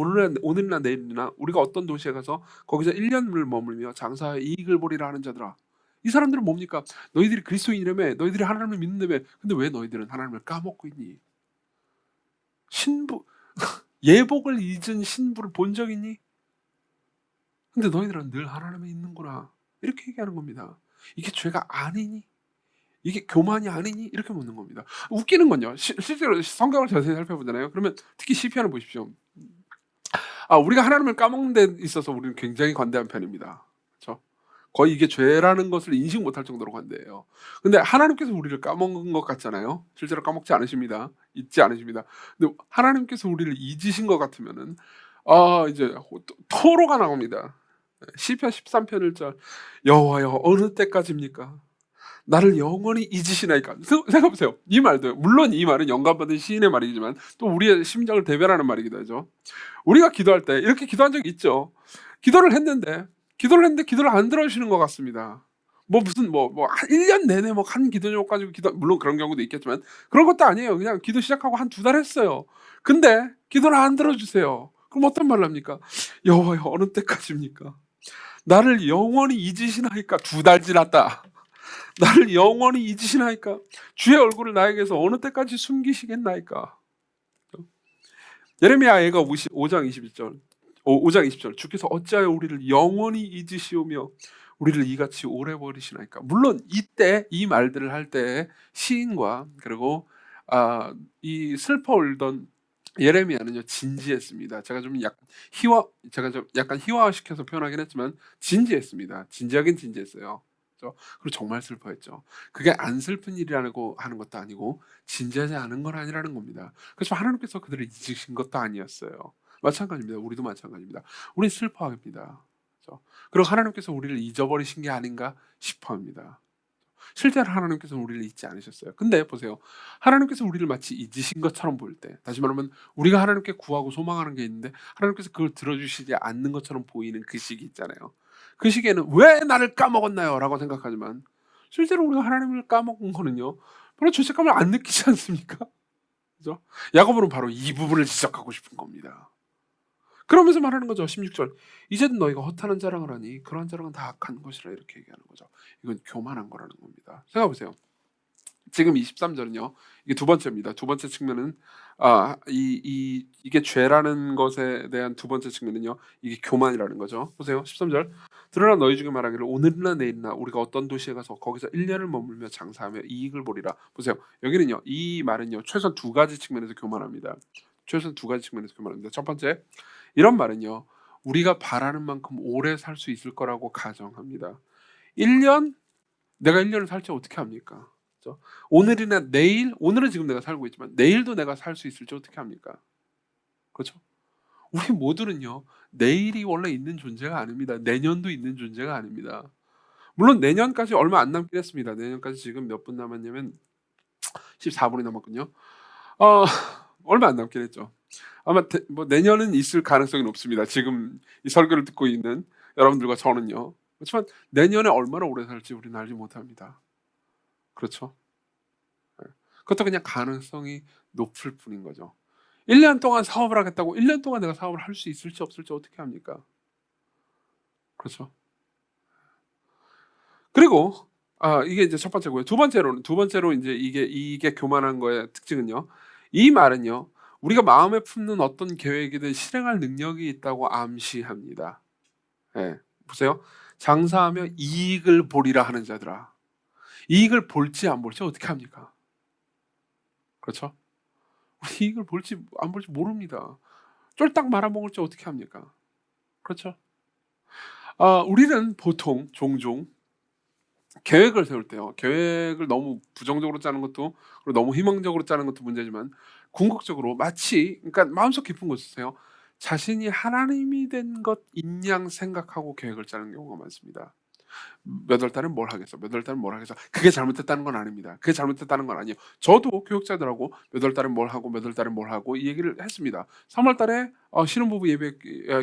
오늘이나 내일이나 우리가 어떤 도시에 가서 거기서 1년을 머물며 장사하여 이익을 보리라 하는 자들아. 이 사람들은 뭡니까? 너희들이 그리스도인이라며, 너희들이 하나님을 믿는다며. 근데 왜 너희들은 하나님을 까먹고 있니? 신부 예복을 잊은 신부를 본 적 있니? 근데 너희들은 늘 하나님을 잊는구나. 이렇게 얘기하는 겁니다. 이게 죄가 아니니? 이게 교만이 아니니? 이렇게 묻는 겁니다. 웃기는 건요. 실제로 성경을 자세히 살펴보잖아요. 그러면 특히 시편을 보십시오. 우리가 하나님을 까먹는 데 있어서 우리는 굉장히 관대한 편입니다. 그렇죠? 거의 이게 죄라는 것을 인식 못할 정도로 관대해요. 근데 하나님께서 우리를 까먹은 것 같잖아요. 실제로 까먹지 않으십니다. 잊지 않으십니다. 근데 하나님께서 우리를 잊으신 것 같으면은 이제 토로가 나옵니다. 시편 13편 1절 여호와여 어느 때까지입니까? 나를 영원히 잊으시나이까. 생각해보세요. 이 말도 물론 이 말은 영감받은 시인의 말이지만 또 우리의 심정을 대변하는 말이기도 하죠. 우리가 기도할 때 이렇게 기도한 적이 있죠. 기도를 했는데 기도를 안 들어주시는 것 같습니다. 무슨 1년 내내 한 기도 제목 가지고 물론 그런 경우도 있겠지만 그런 것도 아니에요. 그냥 기도 시작하고 한 2달 했어요. 근데 기도를 안 들어주세요. 그럼 어떤 말을 합니까? 여호와여 어느 때까지입니까? 나를 영원히 잊으시나이까. 2달 지났다. 나를 영원히 잊으시나이까? 주의 얼굴을 나에게서 어느 때까지 숨기시겠나이까? 예레미야 애가 5장 20절 주께서 어찌하여 우리를 영원히 잊으시오며 우리를 이같이 오래 버리시나이까? 물론 이때 이 말들을 할 때 시인과 그리고 이 슬퍼 울던 예레미야는요 진지했습니다. 제가 좀 약간 희화시켜서 표현하긴 했지만 진지했습니다. 진지하긴 진지했어요. 그리고 정말 슬퍼했죠. 그게 안 슬픈 일이라고 하는 것도 아니고 진지하지 않은 건 아니라는 겁니다. 그렇지만 하나님께서 그들을 잊으신 것도 아니었어요. 마찬가지입니다. 우리도 마찬가지입니다. 우리 슬퍼합니다. 그리고 하나님께서 우리를 잊어버리신 게 아닌가 싶어합니다. 실제로 하나님께서는 우리를 잊지 않으셨어요. 근데 보세요. 하나님께서 우리를 마치 잊으신 것처럼 보일 때, 다시 말하면 우리가 하나님께 구하고 소망하는 게 있는데 하나님께서 그걸 들어주시지 않는 것처럼 보이는 그 시기 있잖아요. 그 시기에는 왜 나를 까먹었나요? 라고 생각하지만 실제로 우리가 하나님을 까먹은 거는요 별로 죄책감을 안 느끼지 않습니까? 그죠? 야고보는 바로 이 부분을 지적하고 싶은 겁니다. 그러면서 말하는 거죠. 16절 이제는 너희가 허탄한 자랑을 하니 그러한 자랑은 다 악한 것이라 이렇게 얘기하는 거죠. 이건 교만한 거라는 겁니다. 생각해보세요. 지금 23절은요 이게 두 번째입니다. 두 번째 측면은 이게 죄라는 것에 대한 두 번째 측면은요 이게 교만이라는 거죠. 보세요. 13절 드러나 너희 중에 말하기를 오늘이나 내일이나 우리가 어떤 도시에 가서 거기서 1년을 머물며 장사하며 이익을 보리라. 보세요. 여기는요 이 말은요 최소한 두 가지 측면에서 교만합니다. 최소한 두 가지 측면에서 교만합니다. 첫 번째 이런 말은요 우리가 바라는 만큼 오래 살 수 있을 거라고 가정합니다. 1년 내가 1년을 살지 어떻게 합니까? 그렇죠? 오늘이나 내일, 오늘은 지금 내가 살고 있지만 내일도 내가 살 수 있을지 어떻게 합니까? 그렇죠? 우리 모두는요 내일이 원래 있는 존재가 아닙니다. 내년도 있는 존재가 아닙니다. 물론 내년까지 얼마 안 남긴 했습니다. 내년까지 지금 몇 분 남았냐면 14분이 남았군요. 얼마 안 남긴 했죠. 아마 내년은 있을 가능성이 높습니다. 지금 이 설교를 듣고 있는 여러분들과 저는요. 그렇지만 내년에 얼마나 오래 살지 우리는 알지 못합니다. 그렇죠. 예. 그것도 그냥 가능성이 높을 뿐인 거죠. 1년 동안 사업을 하겠다고 1년 동안 내가 사업을 할 수 있을지 없을지 어떻게 합니까? 그렇죠. 그리고 이게 이제 첫 번째고요. 두 번째로 인제 이게 교만한 거의 특징은요. 이 말은요. 우리가 마음에 품는 어떤 계획이든 실행할 능력이 있다고 암시합니다. 예. 보세요. "장사하며 이익을 보리라 하는 자들아." 이익을 볼지 안 볼지 어떻게 합니까? 그렇죠? 우리 이익을 볼지 안 볼지 모릅니다. 쫄딱 말아먹을지 어떻게 합니까? 그렇죠? 우리는 보통 종종 계획을 세울 때요. 계획을 너무 부정적으로 짜는 것도 그리고 너무 희망적으로 짜는 것도 문제지만 궁극적으로 마치 그러니까 마음속 깊은 곳에서요. 자신이 하나님이 된 것인 양 생각하고 계획을 짜는 경우가 많습니다. "몇 월 달엔 뭘 하겠어. 몇 월 달엔 뭘 하겠어." 그게 잘못됐다는 건 아닙니다. 그게 잘못됐다는 건 아니에요. 저도 교육자들하고 몇 월 달엔 뭘 하고 몇 월 달엔 뭘 하고 이 얘기를 했습니다. 3월 달에 신혼부부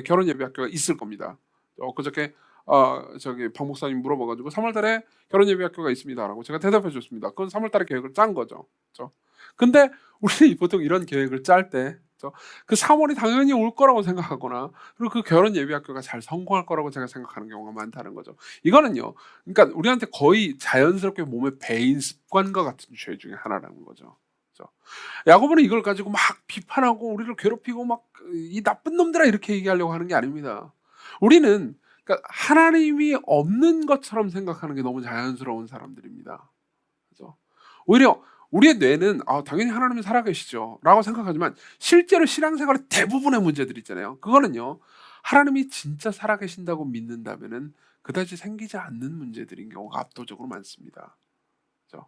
결혼 예배 학교가 있을 겁니다. 그저께 박 목사님 물어봐 가지고 "3월 달에 결혼 예배 학교가 있습니다."라고 제가 대답해 줬습니다. 그건 3월 달에 계획을 짠 거죠. 그죠? 근데 우리 보통 이런 계획을 짤 때 그 3 월이 당연히 올 거라고 생각하거나 그리고 그 결혼 예배 학교가 잘 성공할 거라고 제가 생각하는 경우가 많다는 거죠. 이거는요. 그러니까 우리한테 거의 자연스럽게 몸에 배인 습관과 같은 죄 중에 하나라는 거죠. 그죠? 야고보는 이걸 가지고 막 비판하고 우리를 괴롭히고 막 "이 나쁜 놈들아." 이렇게 얘기하려고 하는 게 아닙니다. 우리는 그러니까 하나님이 없는 것처럼 생각하는 게 너무 자연스러운 사람들입니다. 그죠? 오히려 우리의 뇌는 '아 당연히 하나님은 살아계시죠.'라고 생각하지만 실제로 신앙생활의 대부분의 문제들 있잖아요. 그거는요. 하나님이 진짜 살아계신다고 믿는다면은 그다지 생기지 않는 문제들인 경우가 압도적으로 많습니다. 그죠?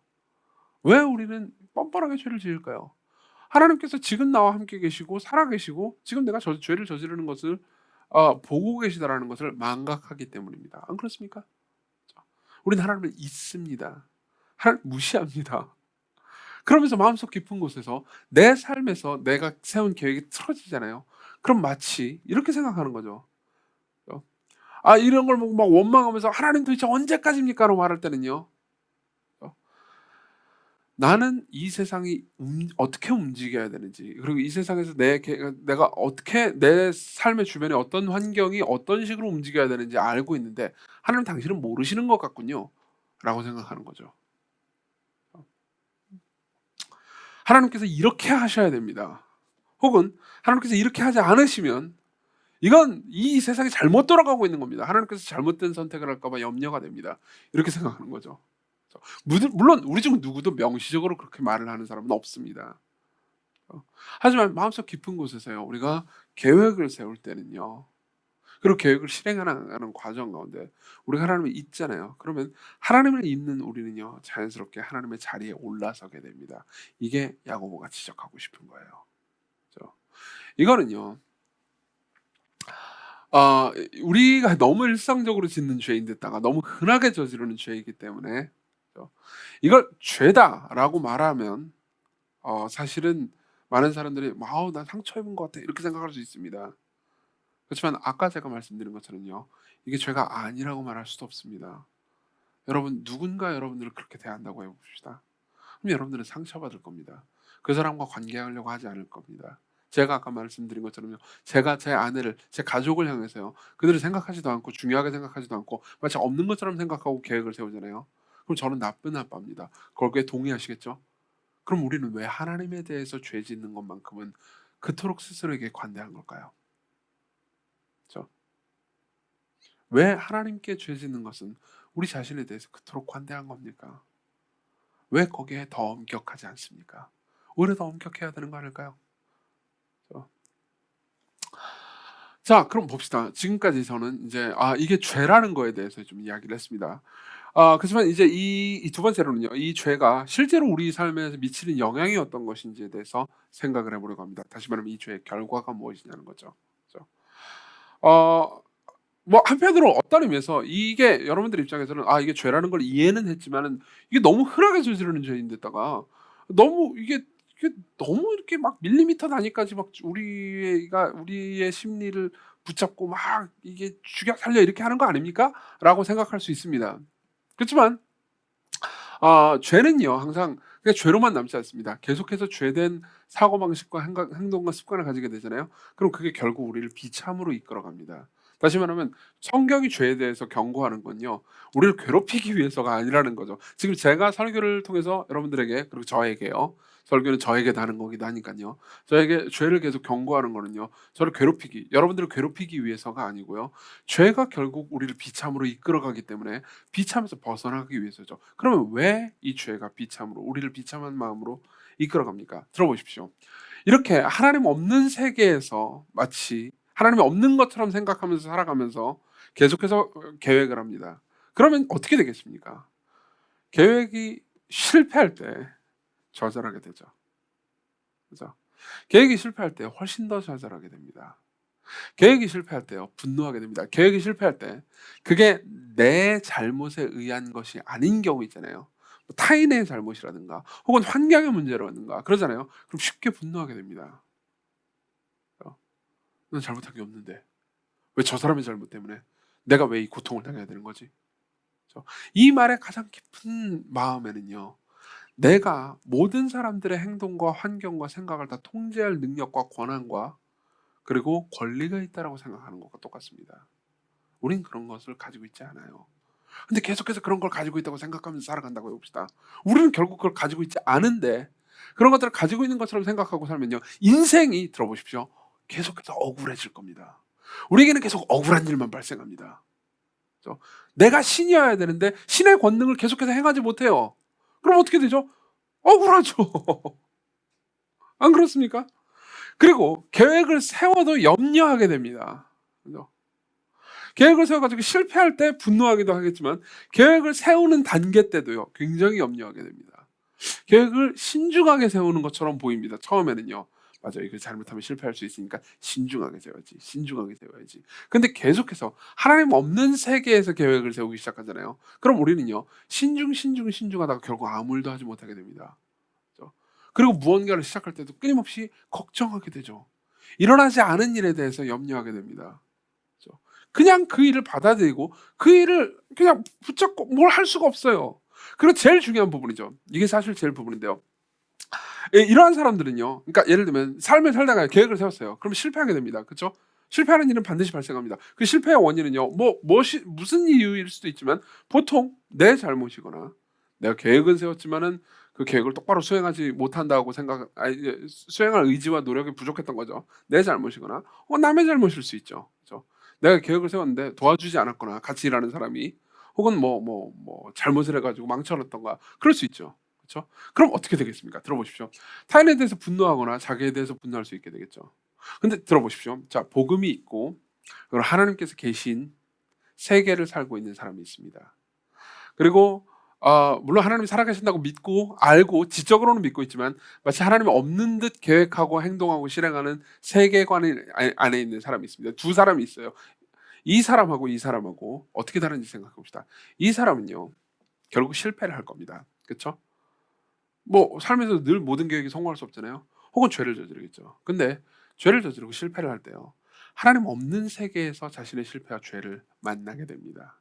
왜 우리는 뻔뻔하게 죄를 지을까요? 하나님께서 지금 나와 함께 계시고 살아계시고 지금 내가 죄를 저지르는 것을 보고 계시다라는 것을 망각하기 때문입니다. 안 그렇습니까? 그죠? 우리는 하나님을 잊습니다. 하나님 무시합니다. 그러면서 마음속 깊은 곳에서 내 삶에서 내가 세운 계획이 틀어지잖아요. 그럼 마치 이렇게 생각하는 거죠. 어 이런 걸 보고 막 원망하면서 "하나님 도대체 언제까지입니까?"라고 말할 때는요. 어 나는 이 세상이 어떻게 움직여야 되는지 그리고 이 세상에서 내가 어떻게 내 삶의 주변에 어떤 환경이 어떤 식으로 움직여야 되는지 알고 있는데 '하나님 당신은 모르시는 것 같군요.'라고 생각하는 거죠. 어 하나님께서 이렇게 하셔야 됩니다. 혹은 하나님께서 이렇게 하지 않으시면 이건 이 세상이 잘못 돌아가고 있는 겁니다. 하나님께서 잘못된 선택을 할까 봐 염려가 됩니다. 이렇게 생각하는 거죠. 물론 우리 중 누구도 명시적으로 그렇게 말을 하는 사람은 없습니다. 어 하지만 마음속 깊은 곳에서요. 우리가 계획을 세울 때는요. 그리고 계획을 실행하는 과정 가운데 우리가 하나님을 잊잖아요. 그러면 하나님을 잊는 우리는요. 자연스럽게 하나님의 자리에 올라서게 됩니다. 이게 야고보가 지적하고 싶은 거예요. 그죠? 이거는요. 우리가 너무 일상적으로 짓는 죄인데다가 너무 흔하게 저지르는 죄이기 때문에 이걸 죄다라고 말하면 사실은 많은 사람들이 "아우 난 상처 입은 것 같아." 이렇게 생각할 수 있습니다. 그렇지만 아까 제가 말씀드린 것처럼요. 이게 죄가 아니라고 말할 수도 없습니다. 여러분 누군가 여러분들을 그렇게 대한다고 해 봅시다. 그럼 여러분들은 상처받을 겁니다. 그 사람과 관계하려고 하지 않을 겁니다. 제가 아까 말씀드린 것처럼요. 제가 제 아내를 제 가족을 향해서요. 그들을 생각하지도 않고 중요하게 생각하지도 않고 마치 없는 것처럼 생각하고 계획을 세우잖아요. 그럼 저는 나쁜 아빠입니다. 거기에 동의하시겠죠? 그럼 우리는 왜 하나님에 대해서 죄 짓는 것만큼은 그토록 스스로에게 관대한 걸까요? 그죠? 왜 하나님께 죄 짓는 것은 우리 자신에 대해서 그토록 관대한 겁니까? 왜 거기에 더 엄격하지 않습니까? 오히려 더 엄격해야 되는 거 아닐까요? 어. 자 그럼 봅시다. 지금까지 저는 이제 이게 죄라는 거에 대해서 좀 이야기를 했습니다. 그렇지만 이제 이 두 번째로는요. 이 죄가 실제로 우리 삶에 미치는 영향이 어떤 것인지에 대해서 생각을 해 보려고 합니다. 다시 말하면 이 죄의 결과가 무엇이냐는 거죠. 그죠? 어 뭐 한편으로 어떤 의미에서 이게 여러분들 입장에서는 이게 죄라는 걸 이해는 했지만은 이게 너무 흔하게 저지르는 죄인데다가 너무 이게 너무 이렇게 막 밀리미터 단위까지 막 우리의 심리를 붙잡고 막 이게 "죽여 살려." 이렇게 하는 거 아닙니까?'라고 생각할 수 있습니다. 그렇지만 죄는요 항상 그냥 죄로만 남지 않습니다. 계속해서 죄된 사고방식과 행동과 습관을 가지게 되잖아요. 그럼 그게 결국 우리를 비참으로 이끌어갑니다. 다시 말하면 성경이 죄에 대해서 경고하는 건요, 우리를 괴롭히기 위해서가 아니라는 거죠. 지금 제가 설교를 통해서 여러분들에게, 그리고 저에게요, 설교는 저에게도 하는 거기도 하니까요, 저에게 죄를 계속 경고하는 거는요, 저를 괴롭히기, 여러분들을 괴롭히기 위해서가 아니고요, 죄가 결국 우리를 비참으로 이끌어가기 때문에 비참에서 벗어나기 위해서죠. 그러면 왜 이 죄가 비참으로, 우리를 비참한 마음으로 이끌어갑니까? 들어보십시오. 이렇게 하나님 없는 세계에서 마치 하나님이 없는 것처럼 생각하면서 살아가면서 계속해서 계획을 합니다. 그러면 어떻게 되겠습니까? 계획이 실패할 때 좌절하게 되죠. 그죠? 계획이 실패할 때 훨씬 더 좌절하게 됩니다. 계획이 실패할 때요, 분노하게 됩니다. 계획이 실패할 때 그게 내 잘못에 의한 것이 아닌 경우 있잖아요. 뭐 타인의 잘못이라든가 혹은 환경의 문제라든가 그러잖아요. 그럼 쉽게 분노하게 됩니다. 난 잘못한 게 없는데 왜 저 사람의 잘못 때문에 내가 왜 이 고통을 당해야 되는 거지? 그죠? 이 말의 가장 깊은 마음에는요, 내가 모든 사람들의 행동과 환경과 생각을 다 통제할 능력과 권한과 그리고 권리가 있다라고 생각하는 것과 똑같습니다. 우린 그런 것을 가지고 있지 않아요. 근데 계속해서 그런 걸 가지고 있다고 생각하면서 살아간다고 해봅시다. 우리는 결국 그걸 가지고 있지 않은데 그런 것들을 가지고 있는 것처럼 생각하고 살면요, 인생이, 들어보십시오, 계속해서 억울해질 겁니다. 우리에게는 계속 억울한 일만 발생합니다. 그죠? 내가 신이어야 되는데 신의 권능을 계속해서 행하지 못해요. 그럼 어떻게 되죠? 억울하죠. 안 그렇습니까? 그리고 계획을 세워도 염려하게 됩니다. 그죠? 계획을 세워가지고 실패할 때 분노하기도 하겠지만 계획을 세우는 단계 때도요, 굉장히 염려하게 됩니다. 계획을 신중하게 세우는 것처럼 보입니다. 처음에는요. 맞아요. 이거 잘못하면 실패할 수 있으니까 신중하게 세워야지. 신중하게 세워야지. 근데 계속해서 하나님 없는 세계에서 계획을 세우기 시작하잖아요. 그럼 우리는요, 신중하다가 결국 아무 일도 하지 못하게 됩니다. 그죠? 그리고 무언가를 시작할 때도 끊임없이 걱정하게 되죠. 일어나지 않은 일에 대해서 염려하게 됩니다. 그죠? 그냥 그 일을 받아들이고 그 일을 그냥 붙잡고 뭘 할 수가 없어요. 그리고 제일 중요한 부분이죠. 이게 사실 제일 부분인데요. 이러한 사람들은요, 그러니까 예를 들면 삶을 살다가 계획을 세웠어요. 그럼 실패하게 됩니다. 그렇죠? 실패하는 일은 반드시 발생합니다. 그 실패의 원인은요, 무슨 이유일 수도 있지만 보통 내 잘못이거나 내가 계획은 세웠지만은 그 계획을 똑바로 수행하지 못한다고 수행할 의지와 노력이 부족했던 거죠. 내 잘못이거나 남의 잘못일 수 있죠. 그렇죠? 내가 계획을 세웠는데 도와주지 않았거나 같이 일하는 사람이 혹은 잘못을 해가지고 망쳐놨던가 그럴 수 있죠. 그렇죠? 그럼 어떻게 되겠습니까? 들어보십시오. 타인에 대해서 분노하거나 자기에 대해서 분노할 수 있게 되겠죠. 근데 들어보십시오. 자, 복음이 있고 그리고 하나님께서 계신 세계를 살고 있는 사람이 있습니다. 그리고 물론 하나님이 살아계신다고 믿고 알고 지적으로는 믿고 있지만 마치 하나님이 없는 듯 계획하고 행동하고 실행하는 세계관 안에 있는 사람이 있습니다. 두 사람이 있어요. 이 사람하고 이 사람하고 어떻게 다른지 생각해 봅시다. 이 사람은요, 결국 실패를 할 겁니다. 그렇죠? 삶에서 늘 모든 계획이 성공할 수 없잖아요. 혹은 죄를 저지르겠죠. 근데 죄를 저지르고 실패를 할 때요, 하나님 없는 세계에서 자신의 실패와 죄를 만나게 됩니다.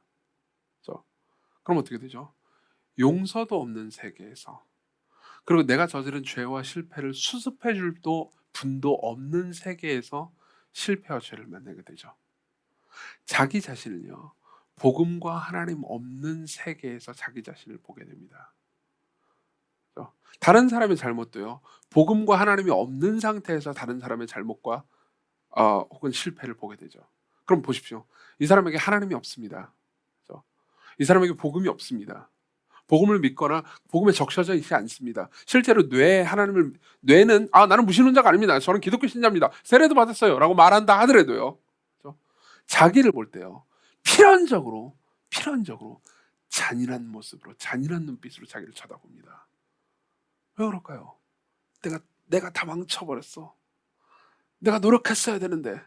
그렇죠? 그럼 어떻게 되죠? 용서도 없는 세계에서, 그리고 내가 저지른 죄와 실패를 수습해 줄 분도 없는 세계에서 실패와 죄를 만나게 되죠. 자기 자신을요, 복음과 하나님 없는 세계에서 자기 자신을 보게 됩니다. 다른 사람의 잘못도요, 복음과 하나님이 없는 상태에서 다른 사람의 잘못과 혹은 실패를 보게 되죠. 그럼 보십시오. 이 사람에게 하나님이 없습니다. 그렇죠? 이 사람에게 복음이 없습니다. 복음을 믿거나 복음에 적셔져 있지 않습니다. 실제로 뇌는 나는 무신론자가 아닙니다. 저는 기독교 신자입니다. 세례도 받았어요. 라고 말한다 하더라도요. 그렇죠? 자기를 볼 때요, 필연적으로 잔인한 모습으로, 잔인한 눈빛으로 자기를 쳐다봅니다. 왜 그럴까요? 내가 다 망쳐버렸어. 내가 노력했어야 되는데,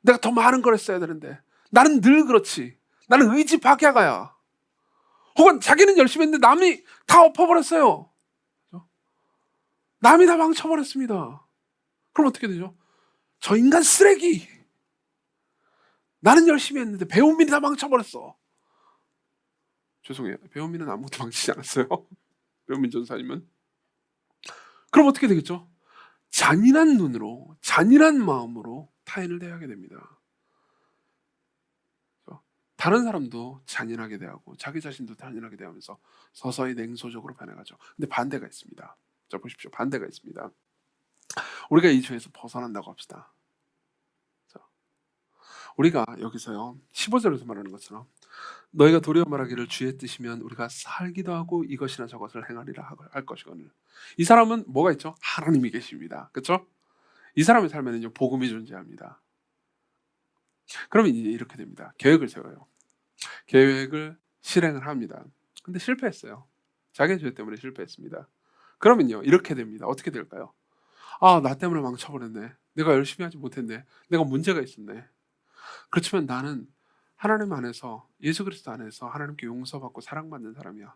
내가 더 많은 걸 했어야 되는데, 나는 늘 그렇지. 나는 의지 박야가야. 혹은 자기는 열심히 했는데 남이 다 엎어버렸어요. 그렇죠? 남이 다 망쳐버렸습니다. 그럼 어떻게 되죠? 저 인간 쓰레기. 나는 열심히 했는데 배우민이 다 망쳐버렸어. 죄송해요. 배우민은 아무것도 망치지 않았어요. 배우민 전사님은. 그럼 어떻게 되겠죠? 잔인한 눈으로, 잔인한 마음으로 타인을 대하게 됩니다. 다른 사람도 잔인하게 대하고 자기 자신도 잔인하게 대하면서 서서히 냉소적으로 변해가죠. 근데 반대가 있습니다. 자, 보십시오. 반대가 있습니다. 우리가 이 죄에서 벗어난다고 합시다. 자, 우리가 여기서요 15절에서 말하는 것처럼 너희가 도리어 말하기를 주의 뜻이면 우리가 살기도 하고 이것이나 저것을 행하리라 할 것이거늘. 이 사람은 뭐가 있죠? 하나님이 계십니다. 그렇죠? 이 사람의 삶에는요 복음이 존재합니다. 그러면 이제 이렇게 됩니다. 계획을 세워요. 계획을 실행을 합니다. 근데 실패했어요. 자기 죄 때문에 실패했습니다. 그러면요 이렇게 됩니다. 어떻게 될까요? 아, 나 때문에 망쳐버렸네. 내가 열심히 하지 못했네. 내가 문제가 있었네. 그렇지만 나는 하나님 안에서, 예수 그리스도 안에서 하나님께 용서받고 사랑받는 사람이야.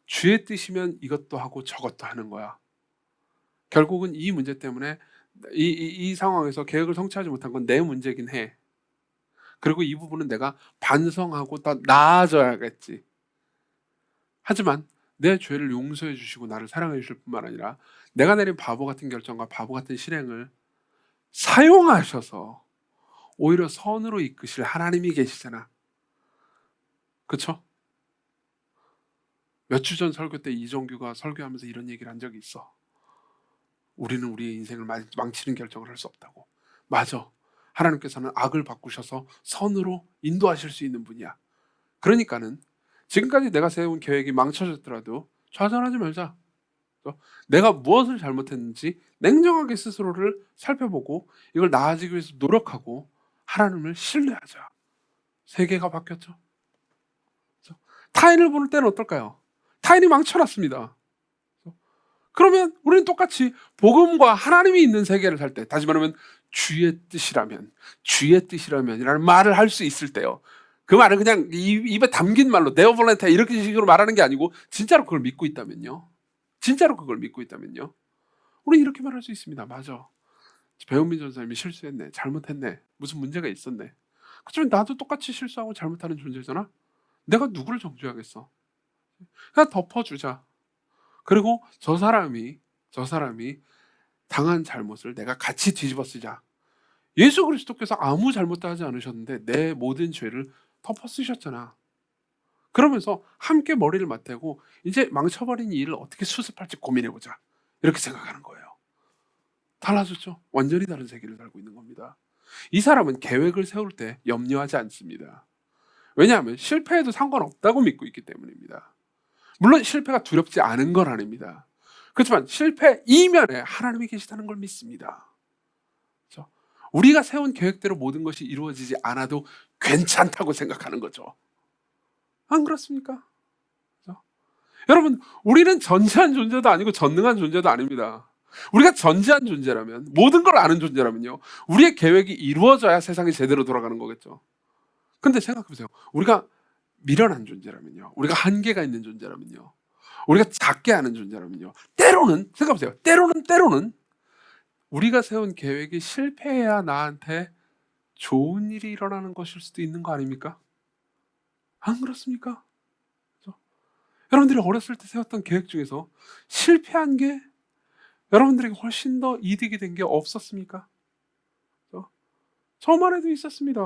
주의 뜻이면 이것도 하고 저것도 하는 거야. 결국은 이 문제 때문에 이 상황에서 계획을 성취하지 못한 건 내 문제긴 해. 그리고 이 부분은 내가 반성하고 더 나아져야겠지. 하지만 내 죄를 용서해 주시고 나를 사랑해 주실 뿐만 아니라 내가 내린 바보 같은 결정과 바보 같은 실행을 사용하셔서 오히려 선으로 이끄실 하나님이 계시잖아. 그쵸? 몇 주 전 설교 때 이정규가 설교하면서 이런 얘기를 한 적이 있어. 우리는 우리의 인생을 망치는 결정을 할 수 없다고. 맞아. 하나님께서는 악을 바꾸셔서 선으로 인도하실 수 있는 분이야. 그러니까는 지금까지 내가 세운 계획이 망쳐졌더라도 좌절하지 말자. 내가 무엇을 잘못했는지 냉정하게 스스로를 살펴보고 이걸 나아지기 위해서 노력하고 하나님을 신뢰하자. 세계가 바뀌었죠. 타인을 볼 때는 어떨까요? 타인이 망쳐놨습니다. 그러면 우리는 똑같이 복음과 하나님이 있는 세계를 살 때, 다시 말하면 주의 뜻이라면이라는 말을 할 수 있을 때요. 그 말은 그냥 입에 담긴 말로 네오볼렌타 이렇게 식으로 말하는 게 아니고 진짜로 그걸 믿고 있다면요. 진짜로 그걸 믿고 있다면요. 우리 이렇게 말할 수 있습니다. 맞아. 배은민 전사님이 실수했네. 잘못했네. 무슨 문제가 있었네. 그렇지만 나도 똑같이 실수하고 잘못하는 존재잖아. 내가 누구를 정죄하겠어. 그냥 덮어주자. 그리고 저 사람이 당한 잘못을 내가 같이 뒤집어 쓰자. 예수 그리스도께서 아무 잘못도 하지 않으셨는데 내 모든 죄를 덮어 쓰셨잖아. 그러면서 함께 머리를 맞대고 이제 망쳐버린 이 일을 어떻게 수습할지 고민해보자. 이렇게 생각하는 거예요. 달라졌죠. 완전히 다른 세계를 살고 있는 겁니다. 이 사람은 계획을 세울 때 염려하지 않습니다. 왜냐하면 실패해도 상관없다고 믿고 있기 때문입니다. 물론 실패가 두렵지 않은 건 아닙니다. 그렇지만 실패 이면에 하나님이 계시다는 걸 믿습니다. 그렇죠? 우리가 세운 계획대로 모든 것이 이루어지지 않아도 괜찮다고 생각하는 거죠. 안 그렇습니까? 그렇죠? 여러분, 우리는 전지한 존재도 아니고 전능한 존재도 아닙니다. 우리가 전지한 존재라면, 모든 걸 아는 존재라면요, 우리의 계획이 이루어져야 세상이 제대로 돌아가는 거겠죠. 근데 생각해보세요. 우리가 미련한 존재라면요, 우리가 한계가 있는 존재라면요, 우리가 작게 하는 존재라면요, 때로는 생각해보세요. 때로는 우리가 세운 계획이 실패해야 나한테 좋은 일이 일어나는 것일 수도 있는 거 아닙니까? 안 그렇습니까? 그렇죠? 여러분들이 어렸을 때 세웠던 계획 중에서 실패한 게 여러분들에게 훨씬 더 이득이 된 게 없었습니까? 그렇죠? 저만 해도 있었습니다.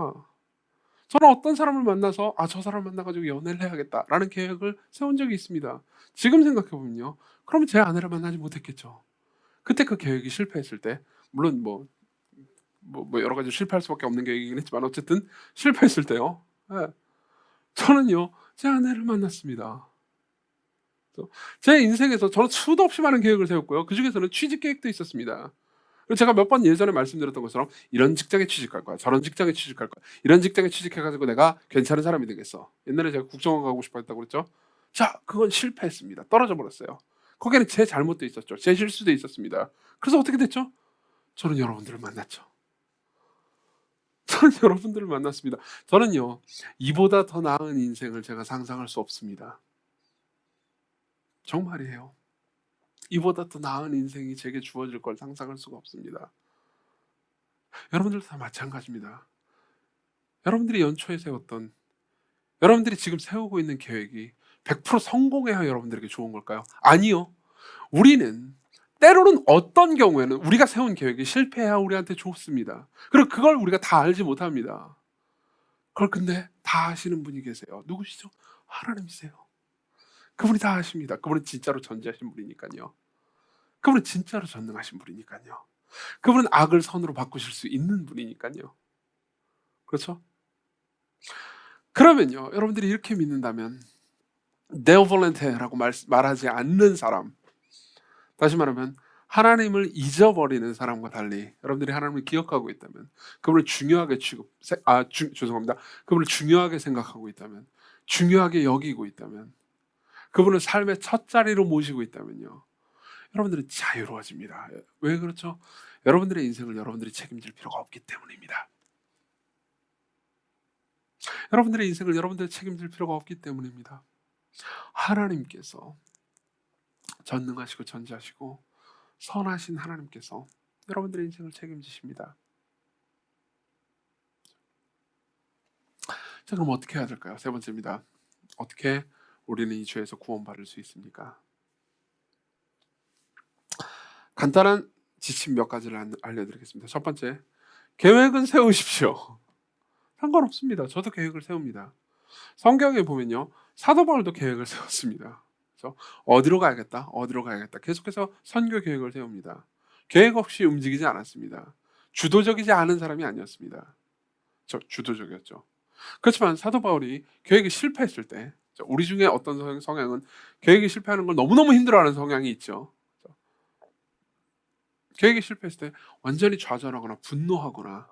저는 어떤 사람을 만나서 저 사람 만나가지고 연애를 해야겠다라는 계획을 세운 적이 있습니다. 지금 생각해보면요, 그러면 제 아내를 만나지 못했겠죠. 그때 그 계획이 실패했을 때, 물론 여러 가지 실패할 수밖에 없는 계획이긴 했지만 어쨌든 실패했을 때요, 예, 저는요 제 아내를 만났습니다. 제 인생에서 저는 수도 없이 많은 계획을 세웠고요. 그 중에서는 취직 계획도 있었습니다. 그리고 제가 몇 번 예전에 말씀드렸던 것처럼 이런 직장에 취직할 거야, 저런 직장에 취직할 거야, 이런 직장에 취직해가지고 내가 괜찮은 사람이 되겠어. 옛날에 제가 국정원 가고 싶어 했다고 그랬죠. 자, 그건 실패했습니다. 떨어져 버렸어요. 거기에는 제 잘못도 있었죠. 제 실수도 있었습니다. 그래서 어떻게 됐죠? 저는 여러분들을 만났죠. 저는 여러분들을 만났습니다. 저는요, 이보다 더 나은 인생을 제가 상상할 수 없습니다. 정말이에요. 이보다 더 나은 인생이 제게 주어질 걸 상상할 수가 없습니다. 여러분들도 다 마찬가지입니다. 여러분들이 연초에 세웠던, 여러분들이 지금 세우고 있는 계획이 100% 성공해야 여러분들에게 좋은 걸까요? 아니요. 우리는 때로는 어떤 경우에는 우리가 세운 계획이 실패해야 우리한테 좋습니다. 그리고 그걸 우리가 다 알지 못합니다. 그걸 근데 다 아시는 분이 계세요. 누구시죠? 하나님이세요. 그분이 다 아십니다. 그분은 진짜로 전지하신 분이니까요. 그분은 진짜로 전능하신 분이니까요. 그분은 악을 선으로 바꾸실 수 있는 분이니까요. 그렇죠? 그러면요, 여러분들이 이렇게 믿는다면 네오볼렌테라고 말하지 않는 사람, 다시 말하면 하나님을 잊어버리는 사람과 달리 여러분들이 하나님을 기억하고 있다면, 그분을 중요하게 죄송합니다. 그분을 중요하게 생각하고 있다면, 중요하게 여기고 있다면, 그분을 삶의 첫 자리로 모시고 있다면요, 여러분들은 자유로워집니다. 왜 그렇죠? 여러분들의 인생을 여러분들이 책임질 필요가 없기 때문입니다. 여러분들의 인생을 여러분들이 책임질 필요가 없기 때문입니다. 하나님께서, 전능하시고 전지하시고 선하신 하나님께서 여러분들의 인생을 책임지십니다. 자, 그럼 어떻게 해야 될까요? 세 번째입니다. 어떻게 우리는 이 죄에서 구원받을 수 있습니까? 간단한 지침 몇 가지를 알려드리겠습니다. 첫 번째, 계획은 세우십시오. 상관없습니다. 저도 계획을 세웁니다. 성경에 보면요, 사도 바울도 계획을 세웠습니다. 그래서 어디로 가야겠다, 어디로 가야겠다, 계속해서 선교 계획을 세웁니다. 계획 없이 움직이지 않았습니다. 주도적이지 않은 사람이 아니었습니다. 주도적이었죠. 그렇지만 사도 바울이 계획이 실패했을 때, 우리 중에 어떤 성향은 계획이 실패하는 걸 너무너무 힘들어하는 성향이 있죠. 계획이 실패했을 때 완전히 좌절하거나 분노하거나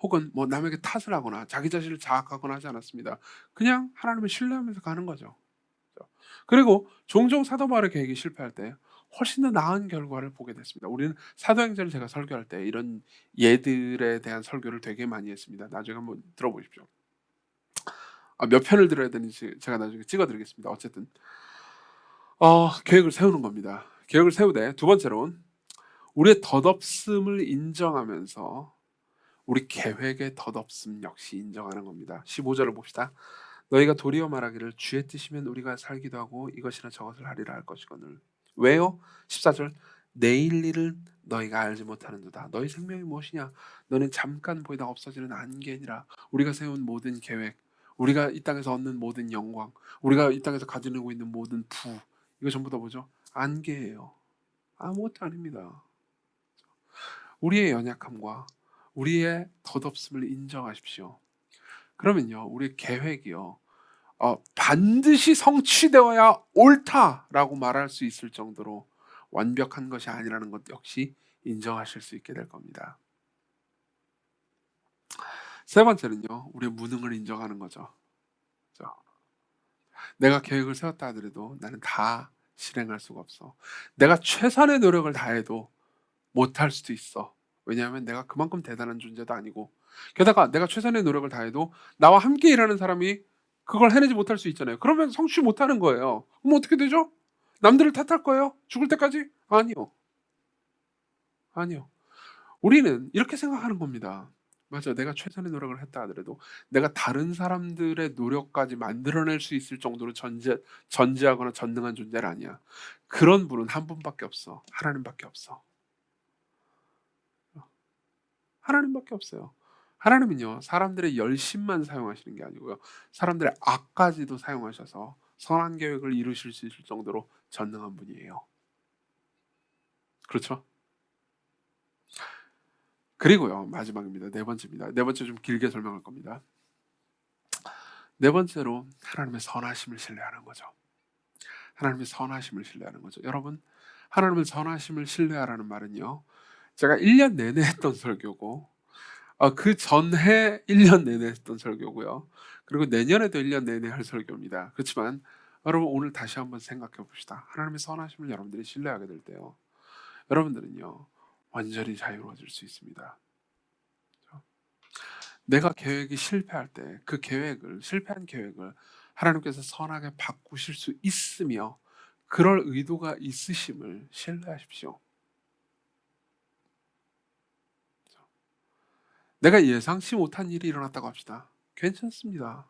혹은 뭐 남에게 탓을 하거나 자기 자신을 자학하거나 하지 않았습니다. 그냥 하나님을 신뢰하면서 가는 거죠. 그리고 종종 사도 바울의 계획이 실패할 때 훨씬 더 나은 결과를 보게 됐습니다. 우리는 사도행전을 제가 설교할 때 이런 예들에 대한 설교를 되게 많이 했습니다. 나중에 한번 들어보십시오. 몇 편을 들어야 되는지 제가 나중에 찍어드리겠습니다. 어쨌든 계획을 세우는 겁니다. 계획을 세우되 두 번째로는 우리의 덧없음을 인정하면서 우리 계획의 덧없음 역시 인정하는 겁니다. 15절을 봅시다. 너희가 도리어 말하기를 주의 뜻이면 우리가 살기도 하고 이것이나 저것을 하리라 할 것이거늘. 왜요? 14절, 내일 일을 너희가 알지 못하는도다. 너희 생명이 무엇이냐? 너는 잠깐 보이다 없어지는 안개니라. 우리가 세운 모든 계획, 우리가 이 땅에서 얻는 모든 영광, 우리가 이 땅에서 가지고 있는 모든 부, 이거 전부 다 뭐죠? 안개예요. 아무것도 아닙니다. 우리의 연약함과 우리의 덧없음을 인정하십시오. 그러면요, 우리 계획이요, 반드시 성취되어야 옳다라고 말할 수 있을 정도로 완벽한 것이 아니라는 것 역시 인정하실 수 있게 될 겁니다. 세 번째는요, 우리의 무능을 인정하는 거죠. 그죠? 내가 계획을 세웠다 하더라도 나는 다 실행할 수가 없어. 내가 최선의 노력을 다해도 못할 수도 있어. 왜냐하면 내가 그만큼 대단한 존재도 아니고, 게다가 내가 최선의 노력을 다해도 나와 함께 일하는 사람이 그걸 해내지 못할 수 있잖아요. 그러면 성취 못하는 거예요. 그럼 어떻게 되죠? 남들을 탓할 거예요? 죽을 때까지? 아니요. 아니요. 우리는 이렇게 생각하는 겁니다. 맞아, 내가 최선의 노력을 했다 하더라도 내가 다른 사람들의 노력까지 만들어낼 수 있을 정도로 전지하거나 전능한 존재는 아니야. 그런 분은 한 분밖에 없어. 하나님밖에 없어. 하나님밖에 없어요. 하나님은요, 사람들의 열심만 사용하시는 게 아니고요, 사람들의 악까지도 사용하셔서 선한 계획을 이루실 수 있을 정도로 전능한 분이에요. 그렇죠? 그리고요, 마지막입니다. 네 번째입니다. 네 번째 좀 길게 설명할 겁니다. 네 번째로 하나님의 선하심을 신뢰하는 거죠. 하나님의 선하심을 신뢰하는 거죠. 여러분, 하나님의 선하심을 신뢰하라는 말은요, 제가 1년 내내 했던 설교고, 그 전해 1년 내내 했던 설교고요. 그리고 내년에도 1년 내내 할 설교입니다. 그렇지만 여러분, 오늘 다시 한번 생각해 봅시다. 하나님의 선하심을 여러분들이 신뢰하게 될 때요, 여러분들은요, 완전히 자유로워질 수 있습니다. 내가 계획이 실패할 때 그 실패한 계획을 하나님께서 선하게 바꾸실 수 있으며 그럴 의도가 있으심을 신뢰하십시오. 내가 예상치 못한 일이 일어났다고 합시다. 괜찮습니다.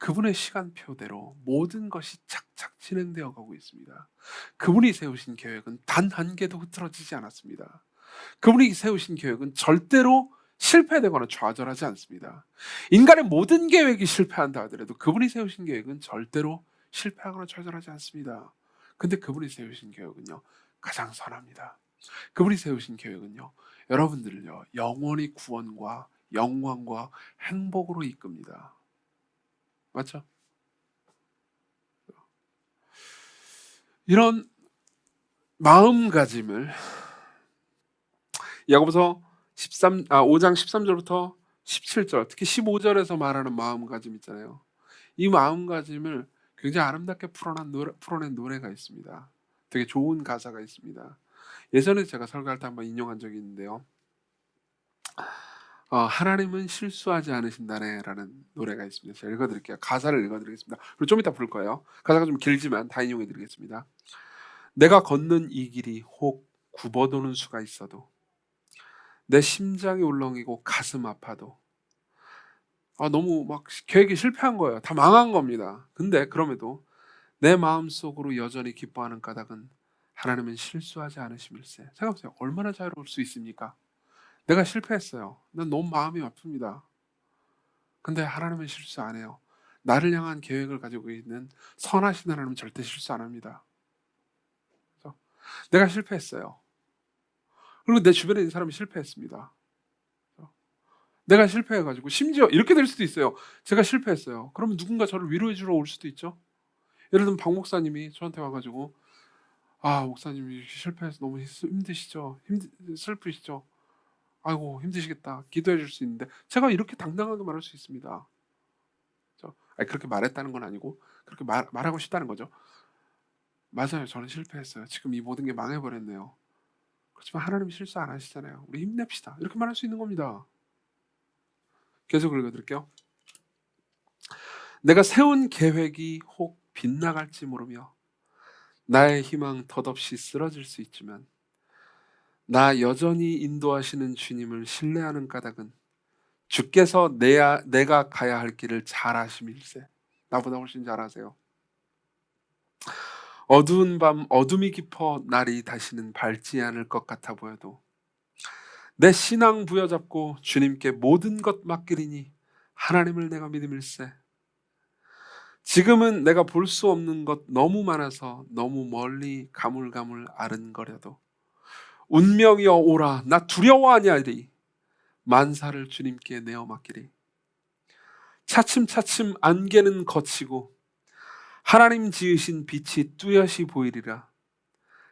그분의 시간표대로 모든 것이 착착 진행되어 가고 있습니다. 그분이 세우신 계획은 단 한 개도 흐트러지지 않았습니다. 그분이 세우신 계획은 절대로 실패되거나 좌절하지 않습니다. 인간의 모든 계획이 실패한다 하더라도 그분이 세우신 계획은 절대로 실패하거나 좌절하지 않습니다. 근데 그분이 세우신 계획은요, 가장 선합니다. 그분이 세우신 계획은요, 여러분들을요, 영원히 구원과 영광과 행복으로 이끕니다. 맞죠? 이런 마음가짐을 야고보서 5장 13절부터 17절, 특히 15절에서 말하는 마음가짐 있잖아요. 이 마음가짐을 굉장히 아름답게 풀어낸 노래가 있습니다. 되게 좋은 가사가 있습니다. 예전에 제가 설교할 때 한번 인용한 적이 있는데요. 하나님은 실수하지 않으신다네 라는 노래가 있습니다. 제가 읽어드릴게요. 가사를 읽어드리겠습니다. 그리고 좀 이따 부를 거예요. 가사가 좀 길지만 다 인용해드리겠습니다. 내가 걷는 이 길이 혹 굽어도는 수가 있어도, 내 심장이 울렁이고 가슴 아파도, 너무 막 계획이 실패한 거예요. 다 망한 겁니다. 근데 그럼에도 내 마음속으로 여전히 기뻐하는 까닭은 하나님은 실수하지 않으심일세. 생각해보세요. 얼마나 자유로울 수 있습니까? 내가 실패했어요. 난 너무 마음이 아픕니다. 근데 하나님은 실수 안 해요. 나를 향한 계획을 가지고 있는 선하신 하나님은 절대 실수 안 합니다. 그래서 내가 실패했어요. 그리고 내 주변에 있는 사람이 실패했습니다. 내가 실패해가지고 심지어 이렇게 될 수도 있어요. 제가 실패했어요. 그러면 누군가 저를 위로해 주러 올 수도 있죠. 예를 들면 박 목사님이 저한테 와가지고, 목사님이 실패해서 너무 힘드시죠? 슬프시죠? 아이고 힘드시겠다. 기도해 줄 수 있는데, 제가 이렇게 당당하게 말할 수 있습니다. 그렇게 말했다는 건 아니고 그렇게 말하고 싶다는 거죠. 맞아요. 저는 실패했어요. 지금 이 모든 게 망해버렸네요. 그렇지만 하나님이 실수 안 하시잖아요. 우리 힘냅시다. 이렇게 말할 수 있는 겁니다. 계속 읽어드릴게요. 내가 세운 계획이 혹 빗나갈지 모르며 나의 희망 덧없이 쓰러질 수 있지만, 나 여전히 인도하시는 주님을 신뢰하는 까닭은 주께서 내가 가야 할 길을 잘 아심일세. 나보다 훨씬 잘 아세요. 어두운 밤 어둠이 깊어 날이 다시는 밝지 않을 것 같아 보여도 내 신앙 부여잡고 주님께 모든 것 맡기리니 하나님을 내가 믿음일세. 지금은 내가 볼 수 없는 것 너무 많아서 너무 멀리 가물가물 아른거려도 운명이여 오라 나 두려워하냐리 만사를 주님께 내어 맡기리. 차츰차츰 안개는 걷히고 하나님 지으신 빛이 뚜렷이 보이리라.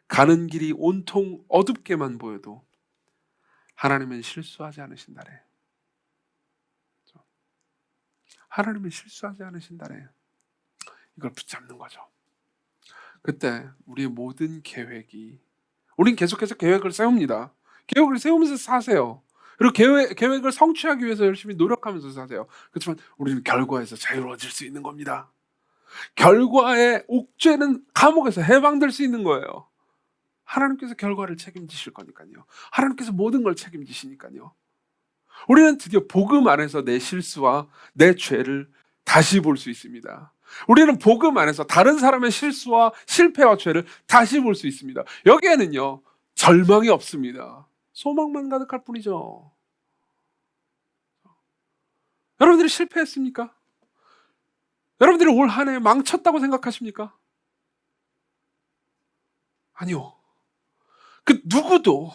가는 길이 온통 어둡게만 보여도 하나님은 실수하지 않으신다래. 하나님은 실수하지 않으신다래. 이걸 붙잡는 거죠. 그때 우리의 모든 계획이, 우린 계속해서 계획을 세웁니다. 계획을 세우면서 사세요. 그리고 계획을 성취하기 위해서 열심히 노력하면서 사세요. 그렇지만 우리는 결과에서 자유로워질 수 있는 겁니다. 결과의 옥죄는 감옥에서 해방될 수 있는 거예요. 하나님께서 결과를 책임지실 거니까요. 하나님께서 모든 걸 책임지시니까요. 우리는 드디어 복음 안에서 내 실수와 내 죄를 다시 볼 수 있습니다. 우리는 복음 안에서 다른 사람의 실수와 실패와 죄를 다시 볼 수 있습니다. 여기에는요, 절망이 없습니다. 소망만 가득할 뿐이죠. 여러분들이 실패했습니까? 여러분들이 올 한 해 망쳤다고 생각하십니까? 아니요. 그 누구도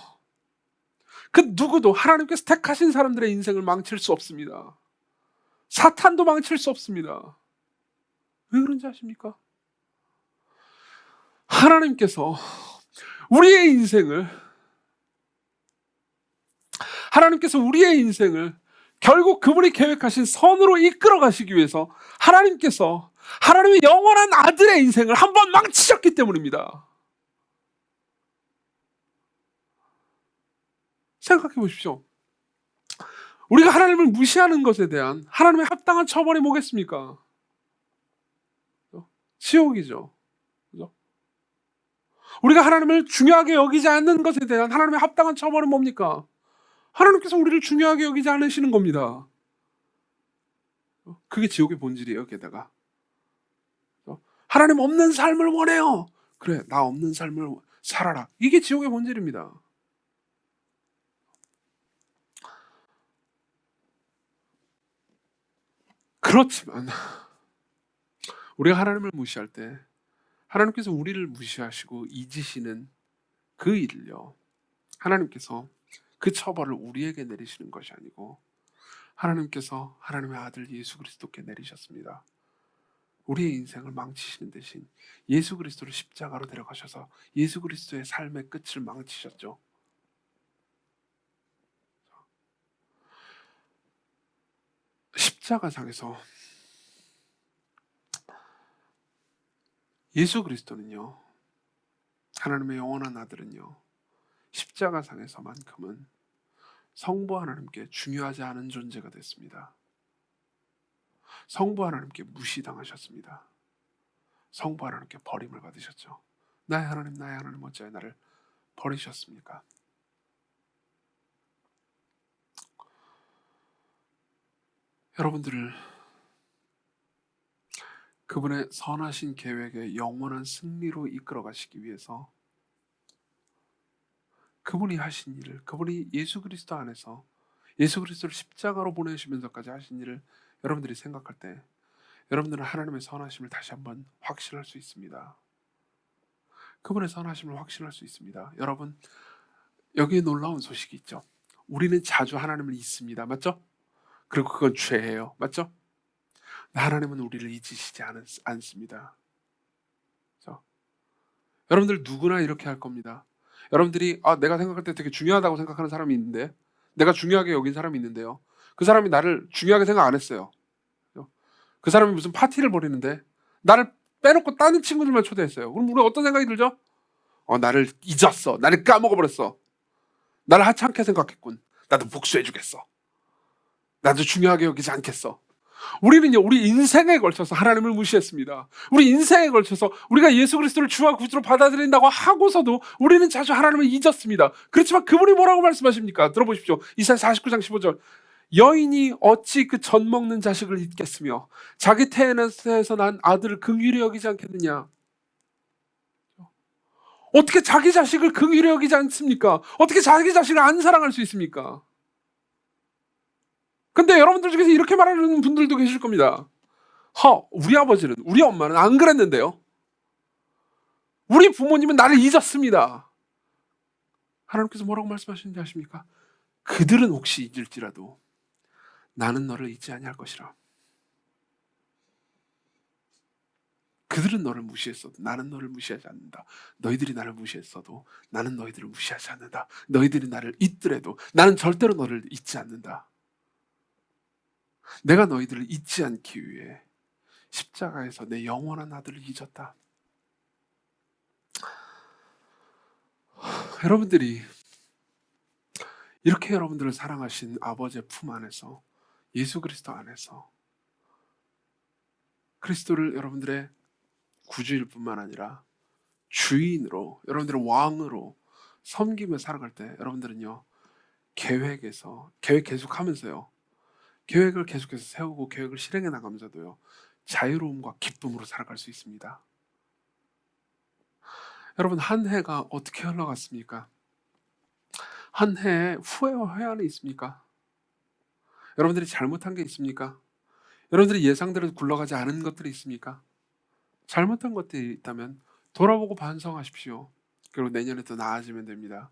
하나님께서 택하신 사람들의 인생을 망칠 수 없습니다. 사탄도 망칠 수 없습니다. 왜 그런지 아십니까? 하나님께서 우리의 인생을 결국 그분이 계획하신 선으로 이끌어 가시기 위해서 하나님께서 하나님의 영원한 아들의 인생을 한번 망치셨기 때문입니다. 생각해 보십시오. 우리가 하나님을 무시하는 것에 대한 하나님의 합당한 처벌이 뭐겠습니까? 지옥이죠. 그죠? 우리가 하나님을 중요하게 여기지 않는 것에 대한 하나님의 합당한 처벌은 뭡니까? 하나님께서 우리를 중요하게 여기지 않으시는 겁니다. 그게 지옥의 본질이에요. 게다가 하나님 없는 삶을 원해요. 그래, 나 없는 삶을 살아라. 이게 지옥의 본질입니다. 그렇지만 우리가 하나님을 무시할 때 하나님께서 우리를 무시하시고 잊으시는 그 일을요, 하나님께서 그 처벌을 우리에게 내리시는 것이 아니고 하나님께서 하나님의 아들 예수 그리스도께 내리셨습니다. 우리의 인생을 망치시는 대신 예수 그리스도를 십자가로 데려가셔서 예수 그리스도의 삶의 끝을 망치셨죠. 십자가상에서 예수 그리스도는요, 하나님의 영원한 아들은요, 십자가상에서만큼은 성부 하나님께 중요하지 않은 존재가 됐습니다. 성부 하나님께 무시당하셨습니다. 성부 하나님께 버림을 받으셨죠. 나의 하나님 어찌하여 나를 버리셨습니까? 여러분들을 그분의 선하신 계획의 영원한 승리로 이끌어 가시기 위해서 그분이 하신 일을, 그분이 예수 그리스도 안에서 예수 그리스도를 십자가로 보내시면서까지 하신 일을 여러분들이 생각할 때 여러분들은 하나님의 선하심을 다시 한번 확신할 수 있습니다. 그분의 선하심을 확신할 수 있습니다. 여러분, 여기에 놀라운 소식이 있죠. 우리는 자주 하나님을 잊습니다. 맞죠? 그리고 그건 죄예요. 맞죠? 하나님은 우리를 잊으시지 않습니다. 그렇죠? 여러분들 누구나 이렇게 할 겁니다. 여러분들이 내가 생각할 때 되게 중요하다고 생각하는 사람이 있는데, 내가 중요하게 여긴 사람이 있는데요, 그 사람이 나를 중요하게 생각 안 했어요. 그 사람이 무슨 파티를 벌이는데 나를 빼놓고 다른 친구들만 초대했어요. 그럼 우리 어떤 생각이 들죠? 나를 잊었어. 나를 까먹어버렸어. 나를 하찮게 생각했군. 나도 복수해주겠어. 나도 중요하게 여기지 않겠어. 우리는요, 우리 인생에 걸쳐서 하나님을 무시했습니다. 우리 인생에 걸쳐서 우리가 예수 그리스도를 주와 구주로 받아들인다고 하고서도 우리는 자주 하나님을 잊었습니다. 그렇지만 그분이 뭐라고 말씀하십니까? 들어보십시오. 이사야 49장 15절. 여인이 어찌 그 젖 먹는 자식을 잊겠으며 자기 태에서 난 아들을 긍휼히 여기지 않겠느냐. 어떻게 자기 자식을 긍휼히 여기지 않습니까? 어떻게 자기 자식을 안 사랑할 수 있습니까? 근데 여러분들 중에서 이렇게 말하는 분들도 계실 겁니다. 우리 아버지는, 우리 엄마는 안 그랬는데요. 우리 부모님은 나를 잊었습니다. 하나님께서 뭐라고 말씀하시는지 아십니까? 그들은 혹시 잊을지라도 나는 너를 잊지 아니할 것이라. 그들은 너를 무시했어도 나는 너를 무시하지 않는다. 너희들이 나를 무시했어도 나는 너희들을 무시하지 않는다. 너희들이 나를 잊더라도 나는 절대로 너를 잊지 않는다. 내가 너희들을 잊지 않기 위해 십자가에서 내 영원한 아들을 잊었다. 여러분들이 이렇게 여러분들을 사랑하신 아버지의 품 안에서, 예수 그리스도 안에서 그리스도를 여러분들의 구주일 뿐만 아니라 주인으로, 여러분들의 왕으로 섬기며 살아갈 때 여러분들은요, 계획 계속하면서요, 계획을 계속해서 세우고 계획을 실행해 나가면서도요, 자유로움과 기쁨으로 살아갈 수 있습니다. 여러분, 한 해가 어떻게 흘러갔습니까? 한 해에 후회와 회한이 있습니까? 여러분들이 잘못한 게 있습니까? 여러분들이 예상대로 굴러가지 않은 것들이 있습니까? 잘못한 것들이 있다면 돌아보고 반성하십시오. 그리고 내년에 더 나아지면 됩니다.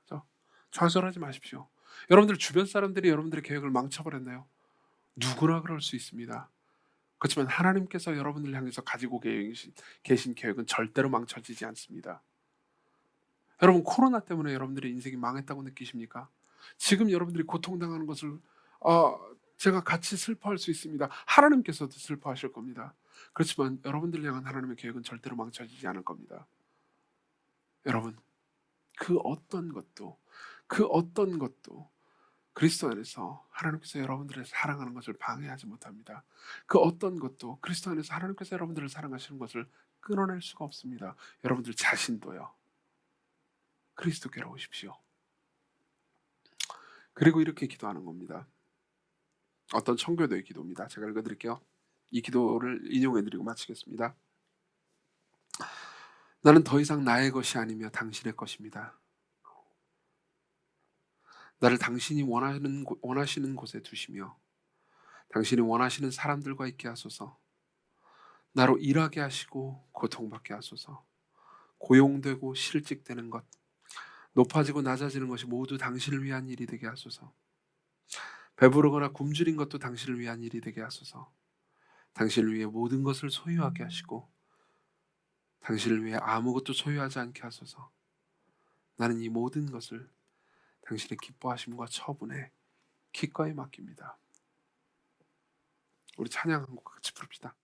그렇죠? 좌절하지 마십시오. 여러분들 주변 사람들이 여러분들의 계획을 망쳐버렸나요? 누구나 그럴 수 있습니다. 그렇지만 하나님께서 여러분들을 향해서 가지고 계신 계획은 절대로 망쳐지지 않습니다. 여러분, 코로나 때문에 여러분들의 인생이 망했다고 느끼십니까? 지금 여러분들이 고통당하는 것을 제가 같이 슬퍼할 수 있습니다. 하나님께서도 슬퍼하실 겁니다. 그렇지만 여러분들을 향한 하나님의 계획은 절대로 망쳐지지 않을 겁니다. 여러분, 그 어떤 것도 그리스도 안에서 하나님께서 여러분들을 사랑하는 것을 방해하지 못합니다. 그 어떤 것도 그리스도 안에서 하나님께서 여러분들을 사랑하시는 것을 끊어낼 수가 없습니다. 여러분들 자신도요. 그리스도께로 오십시오. 그리고 이렇게 기도하는 겁니다. 어떤 청교도의 기도입니다. 제가 읽어 드릴게요. 이 기도를 인용해 드리고 마치겠습니다. 나는 더 이상 나의 것이 아니며 당신의 것입니다. 나를 당신이 원하시는 곳에 두시며 당신이 원하시는 사람들과 있게 하소서. 나로 일하게 하시고 고통받게 하소서. 고용되고 실직되는 것, 높아지고 낮아지는 것이 모두 당신을 위한 일이 되게 하소서. 배부르거나 굶주린 것도 당신을 위한 일이 되게 하소서. 당신을 위해 모든 것을 소유하게 하시고 당신을 위해 아무것도 소유하지 않게 하소서. 나는 이 모든 것을 당신의 기뻐하심과 처분에 기꺼이 맡깁니다. 우리 찬양 한 곡 같이 부릅시다.